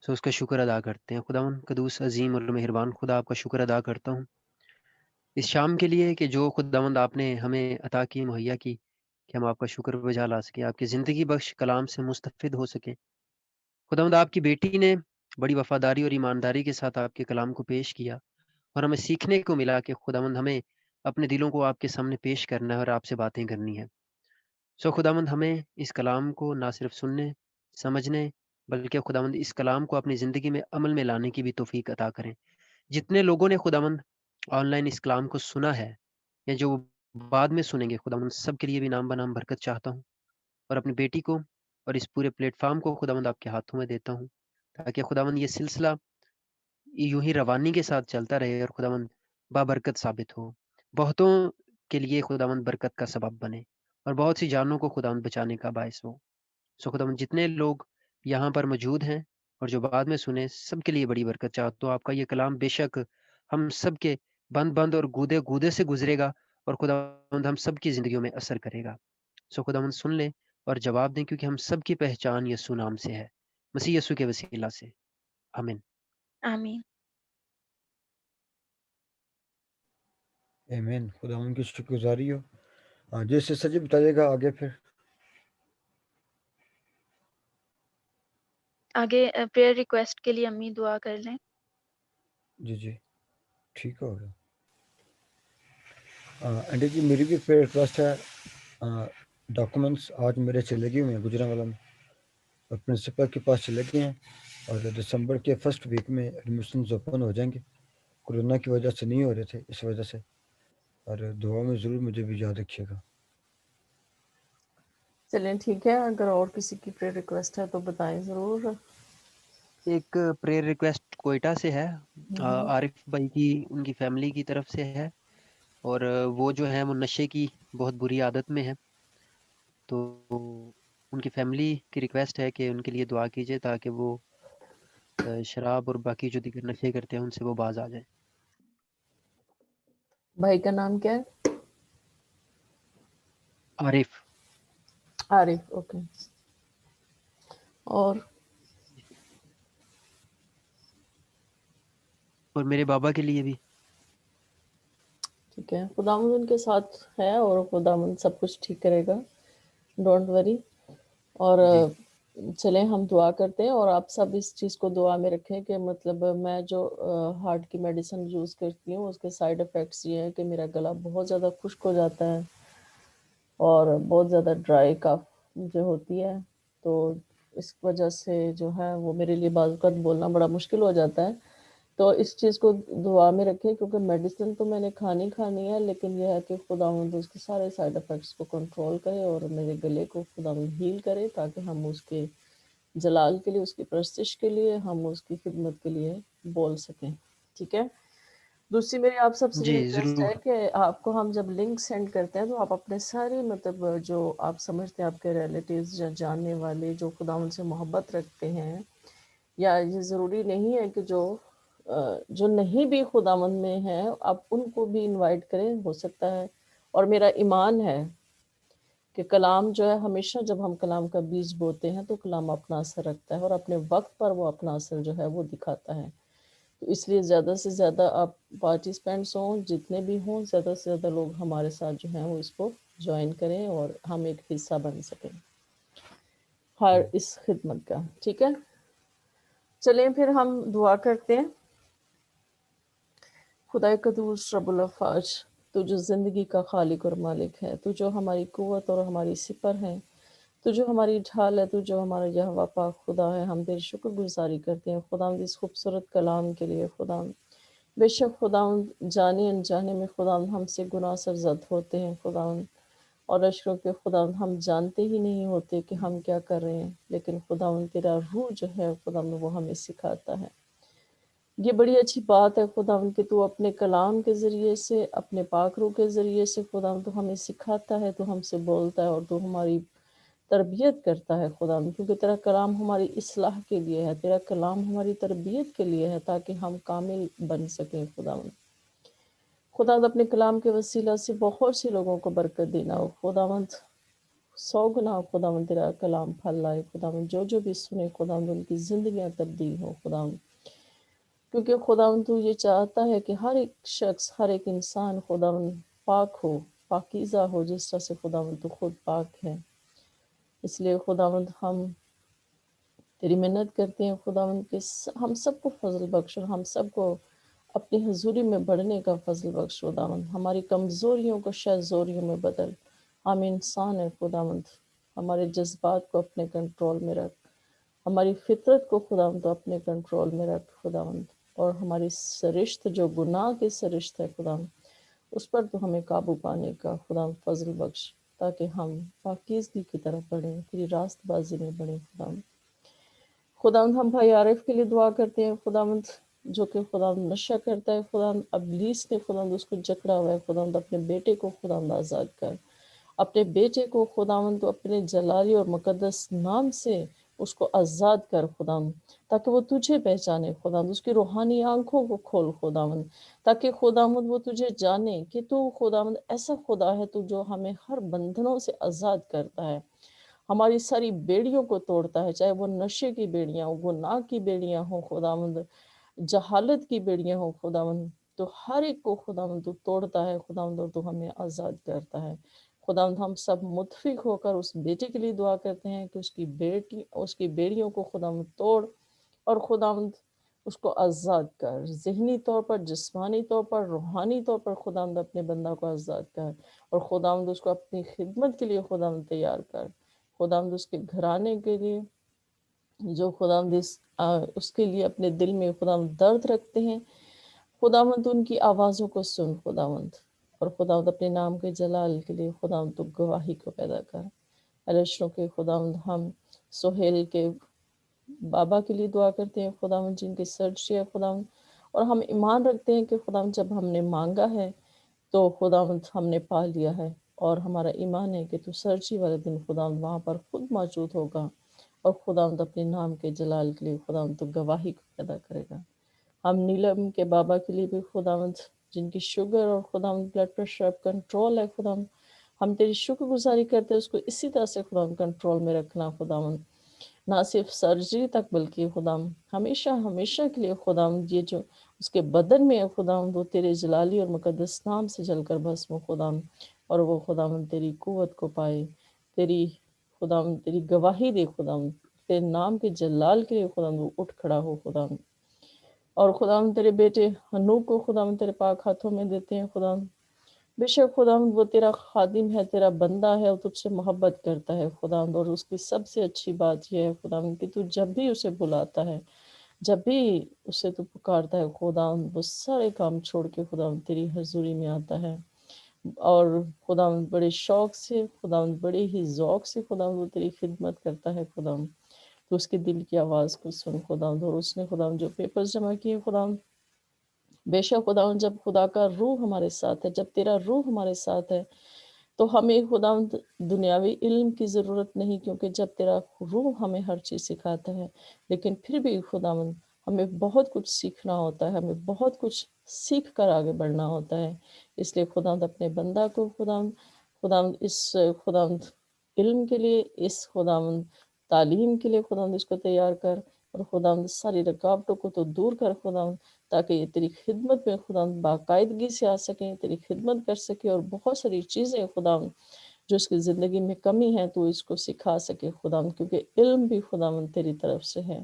سو اس کا شکر ادا کرتے ہیں۔ خداوند قدوس عظیم اور مہربان خدا، آپ کا شکر ادا کرتا ہوں اس شام کے لیے کہ جو خداوند آپ نے ہمیں عطا کی، مہیا کی، کہ ہم آپ کا شکر بجا لا سکیں، آپ کی زندگی بخش کلام سے مستفید ہو سکیں۔ خداوند آپ کی بیٹی نے بڑی وفاداری اور ایمانداری کے ساتھ آپ کے کلام کو پیش کیا، اور ہمیں سیکھنے کو ملا کہ خداوند ہمیں اپنے دلوں کو آپ کے سامنے پیش کرنا ہے اور آپ سے باتیں کرنی ہے۔ سو خداوند ہمیں اس کلام کو نہ صرف سننے سمجھنے بلکہ خداوند اس کلام کو اپنی زندگی میں عمل میں لانے کی بھی توفیق عطا کریں۔ جتنے لوگوں نے خداوند آن لائن اس کلام کو سنا ہے یا جو بعد میں سنیں گے، خداوند سب کے لیے بھی نام بنام برکت چاہتا ہوں، اور اپنی بیٹی کو اور اس پورے پلیٹ فارم کو خداوند آپ کے ہاتھوں میں دیتا ہوں، تاکہ خداوند یہ سلسلہ یوں ہی روانی کے ساتھ چلتا رہے اور خداوند بابرکت ثابت ہو، بہتوں کے لیے خداوند برکت کا سبب بنے، اور بہت سی جانوں کو خداوند بچانے کا باعث ہو۔ سو خداوند جتنے لوگ یہاں پر موجود ہیں اور جو بعد میں سنیں، سب کے لیے بڑی برکت چاہتا ہوں۔ آپ کا یہ کلام بے شک ہم سب کے بند اور گودے سے گزرے گا، اور خداوند ہم سب کی زندگیوں میں اثر کرے گا. سو خداوند سن لیں اور جواب دیں، کیونکہ ہم سب کی پہچان یسوع نام سے ہے، مسیح یسوع کے وسیلہ سے. آمین. آمین. آمین. خدا ان کی شکر گزاری ہو. جیسے سجی بتائیے گا آگے پھر. آگے پریئر ریکویسٹ کے لیے امی دعا کر لیں. جی جی ٹھیک ہوگا. اینڈی جی میری بھی پریئر ریکویسٹ ہے. ڈاکومنٹس آج میرے چلے گئے ہوئے ہیں گجرانوالہ میں، اور پرنسپل کے پاس چلے گئے ہیں، اور دسمبر کے فرسٹ ویک میں ایڈمیشنز اوپن ہو جائیں گے. کورونا کی وجہ سے نہیں ہو رہے تھے، اس وجہ سے. اور دعا میں ضرور مجھے بھی یاد رکھیے گا. چلیں ٹھیک ہے، اگر اور کسی کی پریئر ریکویسٹ ہے تو بتائیں ضرور. ایک پریئر ریکویسٹ کوئٹہ سے ہے، عارف بھائی کی، ان کی فیملی کی طرف سے ہے، اور وہ جو ہے وہ نشے کی بہت بری عادت میں ہے. تو ان کی فیملی کی ریکویسٹ ہے کہ ان کے لیے دعا کیجیے تاکہ وہ شراب اور باقی جو دیگر نشے کرتے ہیں ان سے وہ باز آ جائیں. بھائی کا نام کیا ہے؟ عارف. عارف. اوکے. اور میرے بابا کے لیے بھی. ٹھیک ہے، خداوند ان کے ساتھ ہے اور خداوند سب کچھ ٹھیک کرے گا، ڈونٹ وری. اور جی چلیں ہم دعا کرتے ہیں، اور آپ سب اس چیز کو دعا میں رکھیں کہ مطلب میں جو ہارٹ کی میڈیسن یوز کرتی ہوں اس کے سائیڈ افیکٹس یہ ہیں کہ میرا گلا بہت زیادہ خشک ہو جاتا ہے اور بہت زیادہ ڈرائی کف جو ہوتی ہے، تو اس وجہ سے جو ہے وہ میرے لیے بعض اوقات بولنا بڑا مشکل ہو جاتا ہے. تو اس چیز کو دعا میں رکھیں، کیونکہ میڈیسن تو میں نے کھانی ہے، لیکن یہ ہے کہ خداوند اس کے سارے سائیڈ افیکٹس کو کنٹرول کرے اور میرے گلے کو خداوند ہیل کرے، تاکہ ہم اس کے جلال کے لیے، اس کی پرستش کے لیے، ہم اس کی خدمت کے لیے بول سکیں. ٹھیک ہے. دوسری میری آپ سب سے یہ جی ریکویسٹ ضرور. ہے کہ آپ کو ہم جب لنک سینڈ کرتے ہیں تو آپ اپنے سارے مطلب جو آپ سمجھتے ہیں آپ کے ریلیٹیوز یا جاننے والے جو خداوند سے محبت رکھتے ہیں، یا یہ ضروری نہیں ہے کہ جو نہیں بھی خداوند میں ہیں آپ ان کو بھی انوائٹ کریں، ہو سکتا ہے. اور میرا ایمان ہے کہ کلام جو ہے ہمیشہ جب ہم کلام کا بیج بوتے ہیں تو کلام اپنا اثر رکھتا ہے، اور اپنے وقت پر وہ اپنا اثر جو ہے وہ دکھاتا ہے. تو اس لیے زیادہ سے زیادہ آپ پارٹیسپینٹس ہوں، جتنے بھی ہوں، زیادہ سے زیادہ لوگ ہمارے ساتھ جو ہیں وہ اس کو جوائن کریں اور ہم ایک حصہ بن سکیں ہر اس خدمت کا. ٹھیک ہے. چلیں پھر ہم دعا کرتے ہیں. خدا قدوس رب الافاج، تو جو زندگی کا خالق اور مالک ہے، تو جو ہماری قوت اور ہماری سپر ہے، تو جو ہماری ڈھال ہے، تو جو ہمارا یہوہ پاک خدا ہے، ہم تیری شکر گزاری کرتے ہیں خداوند اس خوبصورت کلام کے لیے. خداوند بے شک خداوند جانے انجانے میں خداوند ہم سے گناہ سرزد ہوتے ہیں خداوند، اور اشروں کے خداوند ہم جانتے ہی نہیں ہوتے کہ ہم کیا کر رہے ہیں، لیکن خداوند تیرا روح جو ہے خداوند وہ ہمیں سکھاتا ہے. یہ بڑی اچھی بات ہے خداوند کہ تو اپنے کلام کے ذریعے سے، اپنے پاک روح کے ذریعے سے خداوند تو ہمیں سکھاتا ہے، تو ہم سے بولتا ہے، اور تو ہماری تربیت کرتا ہے خداوند، کیونکہ تیرا کلام ہماری اصلاح کے لیے ہے، تیرا کلام ہماری تربیت کے لیے ہے، تاکہ ہم کامل بن سکیں. خداوند اپنے کلام کے وسیلہ سے بہت سے لوگوں کو برکت دینا ہو خداوند. 100 گنا خداوند تیرا کلام پھل لائے خداوند، جو بھی سنے خداوند ان کی زندگیاں تبدیل ہو خداوند، کیونکہ خداوند تو یہ چاہتا ہے کہ ہر ایک شخص، ہر ایک انسان خداوند پاک ہو، پاکیزہ ہو، جس طرح سے خداوند تو خود پاک ہے. اس لیے خداوند ہم تیری منت کرتے ہیں خداوند کہ ہم سب کو فضل بخش، اور ہم سب کو اپنی حضوری میں بڑھنے کا فضل بخش خداوند. ہماری کمزوریوں کو شاید زوریوں میں بدل. ہم انسان ہیں خداوند، ہمارے جذبات کو اپنے کنٹرول میں رکھ، ہماری فطرت کو خداوند تو اپنے کنٹرول میں رکھ خداوند، اور ہماری سرشت جو گناہ کی سرشت ہے خداوند اس پر تو ہمیں قابو پانے کا خداوند فضل بخش، تاکہ ہم پاکیزگی کی طرف بڑھیں، تیری راست بازی میں بڑھیں. خداوند ہم بھائی عارف کے لیے دعا کرتے ہیں خداوند، جو کہ خداوند نشہ کرتا ہے خداوند، ابلیس نے خداوند اس کو جکڑا ہوا ہے خداوند. اپنے بیٹے کو خداوند آزاد کر، اپنے بیٹے کو خداوند تو اپنے جلالی اور مقدس نام سے اس کو آزاد کر خداوند، تاکہ وہ تجھے پہچانے خداوند، اس کی روحانی آنکھوں کو کھول خداوند، تاکہ خداوند وہ تجھے جانے کہ تو خداوند ایسا خدا ہے تو جو ہمیں ہر بندھنوں سے آزاد کرتا ہے، ہماری ساری بیڑیوں کو توڑتا ہے، چاہے وہ نشے کی بیڑیاں ہوں، گناہ کی بیڑیاں ہوں خداوند، جہالت کی بیڑیاں ہوں خداوند، تو ہر ایک کو خداوند تو توڑتا ہے خداوند، اور تو ہمیں آزاد کرتا ہے خداوند۔ ہم سب متفق ہو کر اس بیٹے کے لیے دعا کرتے ہیں کہ اس کی بیڑیوں کو خداوند توڑ، اور خداوند اس کو آزاد کر، ذہنی طور پر، جسمانی طور پر، روحانی طور پر خداوند اپنے بندہ کو آزاد کر، اور خداوند اس کو اپنی خدمت کے لیے خداوند تیار کر، خداوند اس کے گھرانے کے لیے جو خداوند اس کے لیے اپنے دل میں خداوند درد رکھتے ہیں، خداوند ان کی آوازوں کو سن خداوند، اور خداوند اپنے نام کے جلال کے لیے خداوند تو گواہی کو پیدا کر۔ الشوں کے خداوند ہم سہیل کے بابا کے لیے دعا کرتے ہیں خداوند، جن کی سرجری ہے خداوند، اور ہم ایمان رکھتے ہیں کہ خداوند جب ہم نے مانگا ہے تو خداوند ہم نے پا لیا ہے، اور ہمارا ایمان ہے کہ تو سرجری والے دن خداوند وہاں پر خود موجود ہوگا، اور خداوند اپنے نام کے جلال کے لیے خداوند تو گواہی کو پیدا کرے گا۔ ہم نیلم کے بابا کے لیے بھی خداوند، جن کی شوگر اور خداوند بلڈ پریشر اب کنٹرول ہے خداوند، ہم تیری شکر گزاری کرتے ہیں اس کو اسی طرح سے خداوند کنٹرول میں رکھنا خداوند، نہ صرف سرجری تک بلکہ خداوند ہمیشہ ہمیشہ کے لیے خداوند یہ جو اس کے بدن میں ہے خداوند وہ تیرے جلالی اور مقدس نام سے جل کر بھسم ہو خداوند، اور وہ خداوند تیری قوت کو پائے، تیری خداوند تیری گواہی دے خداوند، تیرے نام کے جلال کے لیے خداوند وہ اٹھ کھڑا ہو خداوند، اور خداوند تیرے بیٹے ہنوک کو خداوند تیرے پاک ہاتھوں میں دیتے ہیں خداوند، بے شک خداوند وہ تیرا خادم ہے، تیرا بندہ ہے، وہ تجھ سے محبت کرتا ہے خداوند، اور اس کی سب سے اچھی بات یہ ہے خداوند کہ تو جب بھی اسے بلاتا ہے، جب بھی اسے تو پکارتا ہے خداوند، وہ سارے کام چھوڑ کے خداوند تیری حضوری میں آتا ہے، اور خداوند بڑے شوق سے خداوند بڑے ہی ذوق سے خداوند وہ تیری خدمت کرتا ہے خداوند، تو اس کے دل کی آواز کو سن خداوند، اور اس نے خداوند جو پیپرز جمع کیے خداوند، بے شک خداوند جب خدا کا روح ہمارے ساتھ ہے، جب تیرا روح ہمارے ساتھ ہے تو ہمیں خداوند دنیاوی علم کی ضرورت نہیں، کیونکہ جب تیرا روح ہمیں ہر چیز سکھاتا ہے، لیکن پھر بھی خداوند ہمیں بہت کچھ سیکھنا ہوتا ہے، ہمیں بہت کچھ سیکھ کر آگے بڑھنا ہوتا ہے، اس لیے خداوند اپنے بندہ کو خداوند اس خداوند علم کے لیے، اس خداوند تعلیم کے لیے خداوند اس کو تیار کر، اور خداوند ساری رکاوٹوں کو تو دور کر خداوند، تاکہ یہ تیری خدمت میں خداوند باقاعدگی سے آ سکیں، تیری خدمت کر سکے، اور بہت ساری چیزیں خداوند جو اس کی زندگی میں کمی ہے تو اس کو سکھا سکے خداوند، کیونکہ علم بھی خداوند تیری طرف سے ہے،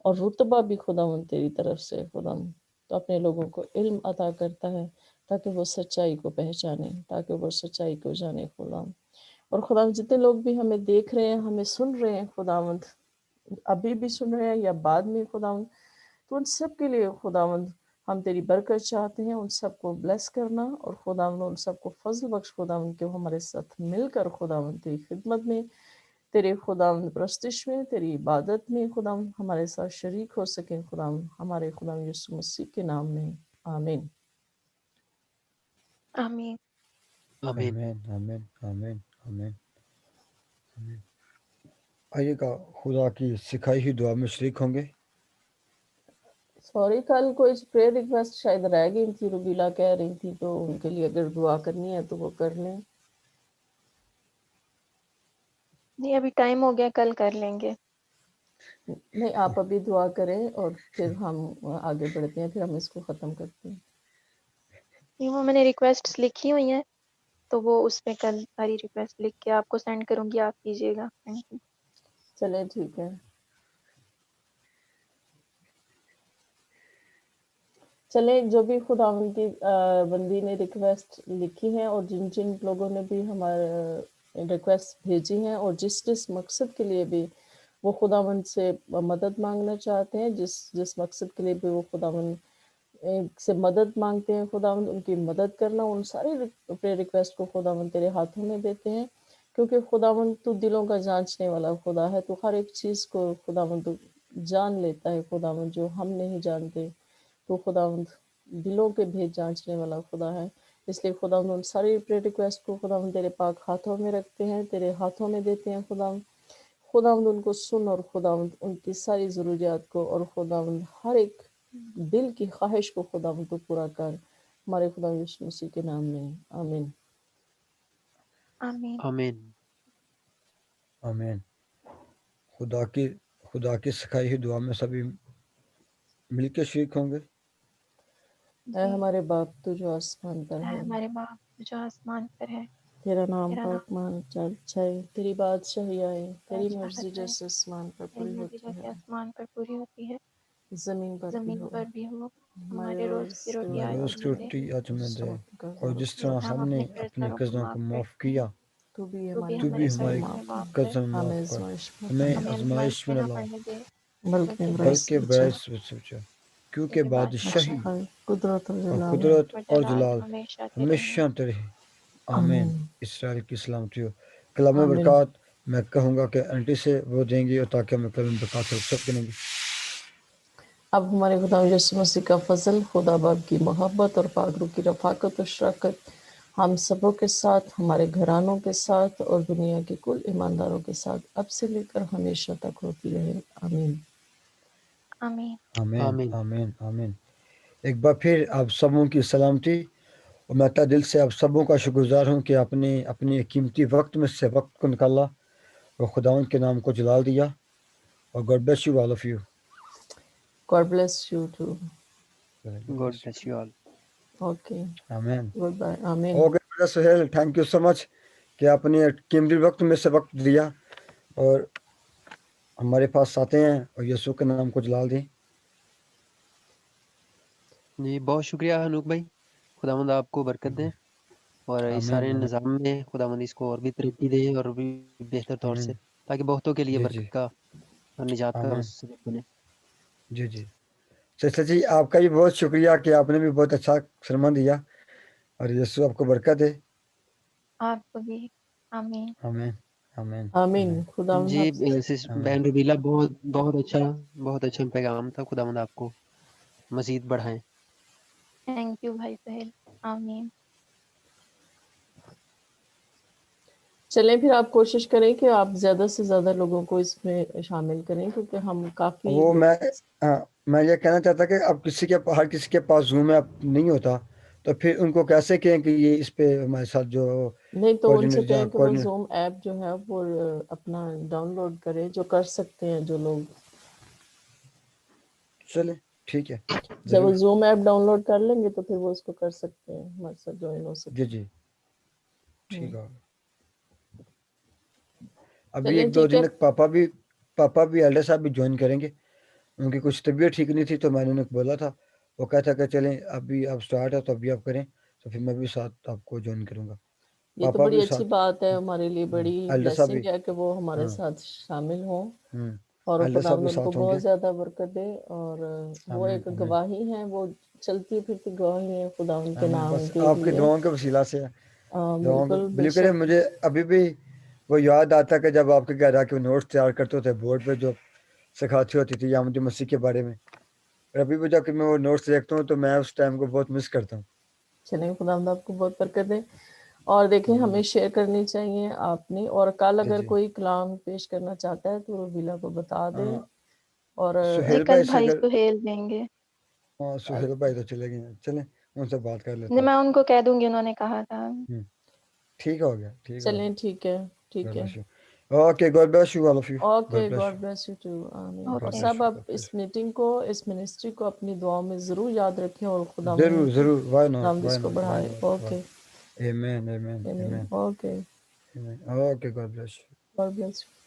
اور رتبہ بھی خداوند تیری طرف سے ہے خداوند، تو اپنے لوگوں کو علم عطا کرتا ہے تاکہ وہ سچائی کو پہچانے، تاکہ وہ سچائی کو جانے خداوند، اور خداوند جتنے لوگ بھی ہمیں دیکھ رہے ہیں، ہمیں سن رہے ہیں خداوند، ابھی بھی سن رہے ہیں یا بعد میں خداوند، تو ان سب کے لیے خداوند ہم تیری برکت چاہتے ہیں، ان سب کو بلیس کرنا، اور خداوند ان سب کو فضل بخش خداوند کہ وہ ہمارے ساتھ مل کر خداوند تیری خدمت میں، تیرے خداوند پرستش میں، تیری عبادت میں خداوند ہمارے ساتھ شریک ہو سکیں خداوند، ہمارے خداوند یسوع مسیح کے نام میں آمین۔ آمین۔ آمین۔ آمین آمین آمین آمین آمین۔ آئیے گا خدا کی سکھائی ہوئی دعا میں شریک ہوں گے۔ سوری کل کوئی پریئر ریکویسٹ شاید رہ گئی تھی، روبیلا کہہ رہی تھی، تو ان کے لیے اگر دعا کرنی ہے تو وہ کر لیں۔ نہیں ابھی ٹائم ہو گیا، کل کر لیں گے۔ نہیں، آپ ابھی دعا کریں اور پھر ہم آگے بڑھتے ہیں، پھر ہم اس کو ختم کرتے ہیں۔ نہیں وہ میں نے ریکویسٹس لکھی ہوئی ہیں، تو وہ اس پہ کل ساری ریکویسٹ لکھ کے آپ کو سینڈ کروں گی، آپ کیجیے گا۔ چلیں ٹھیک ہے، چلیں جو بھی خداوند کی بندی نے ریکویسٹ لکھی ہیں، اور جن جن لوگوں نے بھی ہمارے ریکویسٹ بھیجی ہیں، اور جس جس مقصد کے لیے بھی وہ خداوند سے مدد مانگنا چاہتے ہیں، جس مقصد کے لیے بھی وہ خداوند سے مدد مانگتے ہیں خداوند، ان کی مدد کرنا، ان ساری پریئر ریکویسٹ کو خداوند تیرے ہاتھوں میں دیتے ہیں، کیونکہ خداوند تو دلوں کا جانچنے والا خدا ہے، تو ہر ایک چیز کو خداوند تو جان لیتا ہے خداوند، جو ہم نہیں جانتے، تو خداوند دلوں کے بھید جانچنے والا خدا ہے، اس لیے خداوند ان ساری پریئر ریکویسٹ کو خداوند تیرے پاک ہاتھوں میں رکھتے ہیں، تیرے ہاتھوں میں دیتے ہیں خداوند۔ خداوند ان کو سن اور خداوند ان کی ساری ضروریات کو اور خداوند ہر ایک دل کی خواہش کو خداوند تو پورا کر، ہمارے خدا یسوع مسیح کے نام میں آمین۔ آمین۔ آمین۔ آمین۔ خدا کی سکھائی ہوئی دعا میں سبھی مل کے شریک ہوں گے۔ اے ہمارے باپ تو جو آسمان پر اے ہے، ہمارے باپ جو آسمان پر ہے، تیرا نام تیرا پاک مان جائے، تیری بادشاہی آئے، تیری نام مرضی جیسے آسمان پر تیری پوری مرضی ہوتی جیسے ہے آسمان پر پوری ہوتی ہے، زمین پر بھی زمین ہو۔ پر بھی ہو۔ ہمارے ہمارے روز کی روٹی آج روز کی ہمیں دے، روٹی آج ہمیں دے، کا اور جس طرح جیسے ہم ہم نے اپنے اپنے قرضداروں کو قرضوں کو معاف معاف کرتے کیا، ہیں، تو بھی تو بھی تو بھی ہمارے ہمارے قرضوں میں معاف کر، قرض ہمیں معاف کر، آزمائش میں ہمیں ہمیں آزمائش میں نہ نہ لاؤ پڑنے دے، بلکہ بلکہ بچا باعث سے بچا، کیونکہ بادشاہی قدرت اور اور جلال قدرت اور جلال جلال ہمیشہ تیرے ہیں۔ ہمیشہ تیرے ہیں۔ آمین۔ آمین اسرائیل کی سلامتی ہو۔ کلام آمین۔ برکات میں کہوں گا کہ آنٹی سے وہ دیں گی، اور تاکہ ہمیں کلام برکات سے رخصت کریں گے۔ اب ہمارے خدا یسوع مسیح کا فضل، خدا باپ کی محبت اور پاک روح کی رفاقت و شراکت ہم سبوں کے ساتھ، ہمارے گھرانوں کے ساتھ اور دنیا کے کل ایمانداروں کے ساتھ اب سے لے کر ہمیشہ تک ہوتی رہے۔ آمین۔ آمین۔ آمین آمین۔ آمین آمین۔ ایک بار پھر آپ سبوں کی سلامتی، اور میں تہ دل سے آپ سبوں کا شکر گزار ہوں کہ آپ نے اپنے قیمتی وقت میں سے وقت کو نکالا اور خداوند کے نام کو جلال دیا، اور God bless you all of you. God bless you too. God bless you all. Okay. آمین۔ Goodbye. Amen. اوکے بیٹا Sohail, thank you so much کہ آپ نے قیمتی وقت میں سے وقت دیا اور ہمارے پاس آتے ہیں اور یسوع کے نام کو جلال دیں۔ جی بہت شکریہ انوک بھائی، خداوند آپ کو برکت دے، اور اس آمین سارے آمین نظام میں خداوند اس کو اور بھی ترقی دے اور بھی بہتر طور آمین۔ سے، تاکہ بہتوں کے لیے جی جی برکت کا اور نجات کا آمین۔ سبب بنے۔ جی جی سچا جی، آپ کا بھی بہت شکریہ کہ آپ نے بھی بہت اچھا سرمن دیا، اور یسوع آپ کو برکت دے۔ آپ کو بھی آمین۔ آمین آمین آمین۔ آمین خدا جی آمین۔ بہن ربیلا، بہت اچھا پیغام تھا، خداوند آپ کو مزید بڑھائیں۔ تھینک یو بھائی سہیل۔ آمین۔ چلیں پھر آپ کوشش کریں کہ آپ زیادہ سے زیادہ لوگوں کو اس میں شامل کریں، کیونکہ ہم کافی وہ لوگ میں یہ کہنا چاہتا کہ اب ہر کسی کے پاس زوم ایپ نہیں ہوتا، تو پھر ان کو کیسے کہیں کہ یہ اس پہ ہمارے ساتھ جو نہیں، تو ان سے کہیں کہ وہ کوآرڈینیٹر زوم ایپ جو ہے وہ اپنا ڈاؤن لوڈ کرے، جو کر سکتے ہیں جو لوگ، چلے ٹھیک ہے، جب وہ ضرور۔ زوم ایپ ڈاؤن لوڈ کر لیں گے تو پھر وہ اس کو کر سکتے ہیں، ہمارے ساتھ جوائن ہو جی سکتے جی ہیں۔ ٹھیک ہے۔ ابھی چلیں ایک دو ٹھیک دن ہے۔ تک پاپا بھی ایلڈر صاحب بھی جوائن کریں گے، ان کی کچھ طبیعت ٹھیک نہیں تھی، تو میں نے انہیں بولا تھا، وہ کہتا کہ چلیں ابھی اب سٹارٹ ہے تو ابھی آپ کریں، تو پھر میں بھی ساتھ آپ کو جوائن کروں گا۔ یہ تو پاپا بڑی بھی اچھی ساتھ، بات ہے، ہمارے لیے بڑی ایلڈر صاحب بھی، بلیسنگ ہے کہ وہ ہمارے ہاں ساتھ شامل ہوں، ہوں، اور ایلڈر خدا صاحب بھی ان کو ساتھ ہوں گے۔ بہت زیادہ برکت دے، اور وہ آمین ایک آمین گواہی ہیں، وہ چلتی پھرتی گواہی ہے خدا ان کے آمین۔ نام بس کے آپ کی لیے۔ دعاؤں کے وسیلہ سے دعاؤں کو بالکل بے بلکہ شک۔ مجھے ابھی بھی وہ یاد آتا کہ جب آپ کے گھر آ کے نوٹس تیار کرتے ہوتے بورڈ پہ جو سکھاتی ہوتی تھی یامد مسیح کے بارے میں، اور ابھی بھی جب کہ میں وہ نوٹس دیکھتا ہوں تو میں اس ٹائم کو بہت مس کرتا ہوں۔ چلیں خدا آپ کو بہت برکت دے، اور دیکھیں ہمیں شیئر کرنی چاہیے آپ نے، اور کل جی اگر جی کوئی کلام پیش کرنا چاہتا ہے تو روبیلا کو بتا دیں، اور جی سہیل کل بھائی سے بھائی اگر سہیل دیں گے، سہیل بھائی تو چلے گئے ہیں، چلیں ان سے بات کر لیتے جی ہیں۔ میں ان کو کہہ دوں گی، انہوں نے کہا تھا۔ ٹھیک ہو گیا، ٹھیک ہو چلیں گیا۔ ٹھیک ہے، ٹھیک God ہے۔ bless you. Okay, God bless you all of you. Okay, God bless God you. Bless you too, آمین۔ God اور اوکے۔ bless سب you. آپ God اس bless you. میٹنگ کو، اس منسٹری کو اپنی دعاؤں میں ضرور یاد رکھیں، اور خدا ضرور ضرور، why not, نام why اس کو not, why بڑھائے۔ not, why. Okay, Amen, amen, آمین۔ amen, okay, amen. Okay, God bless you. God bless you.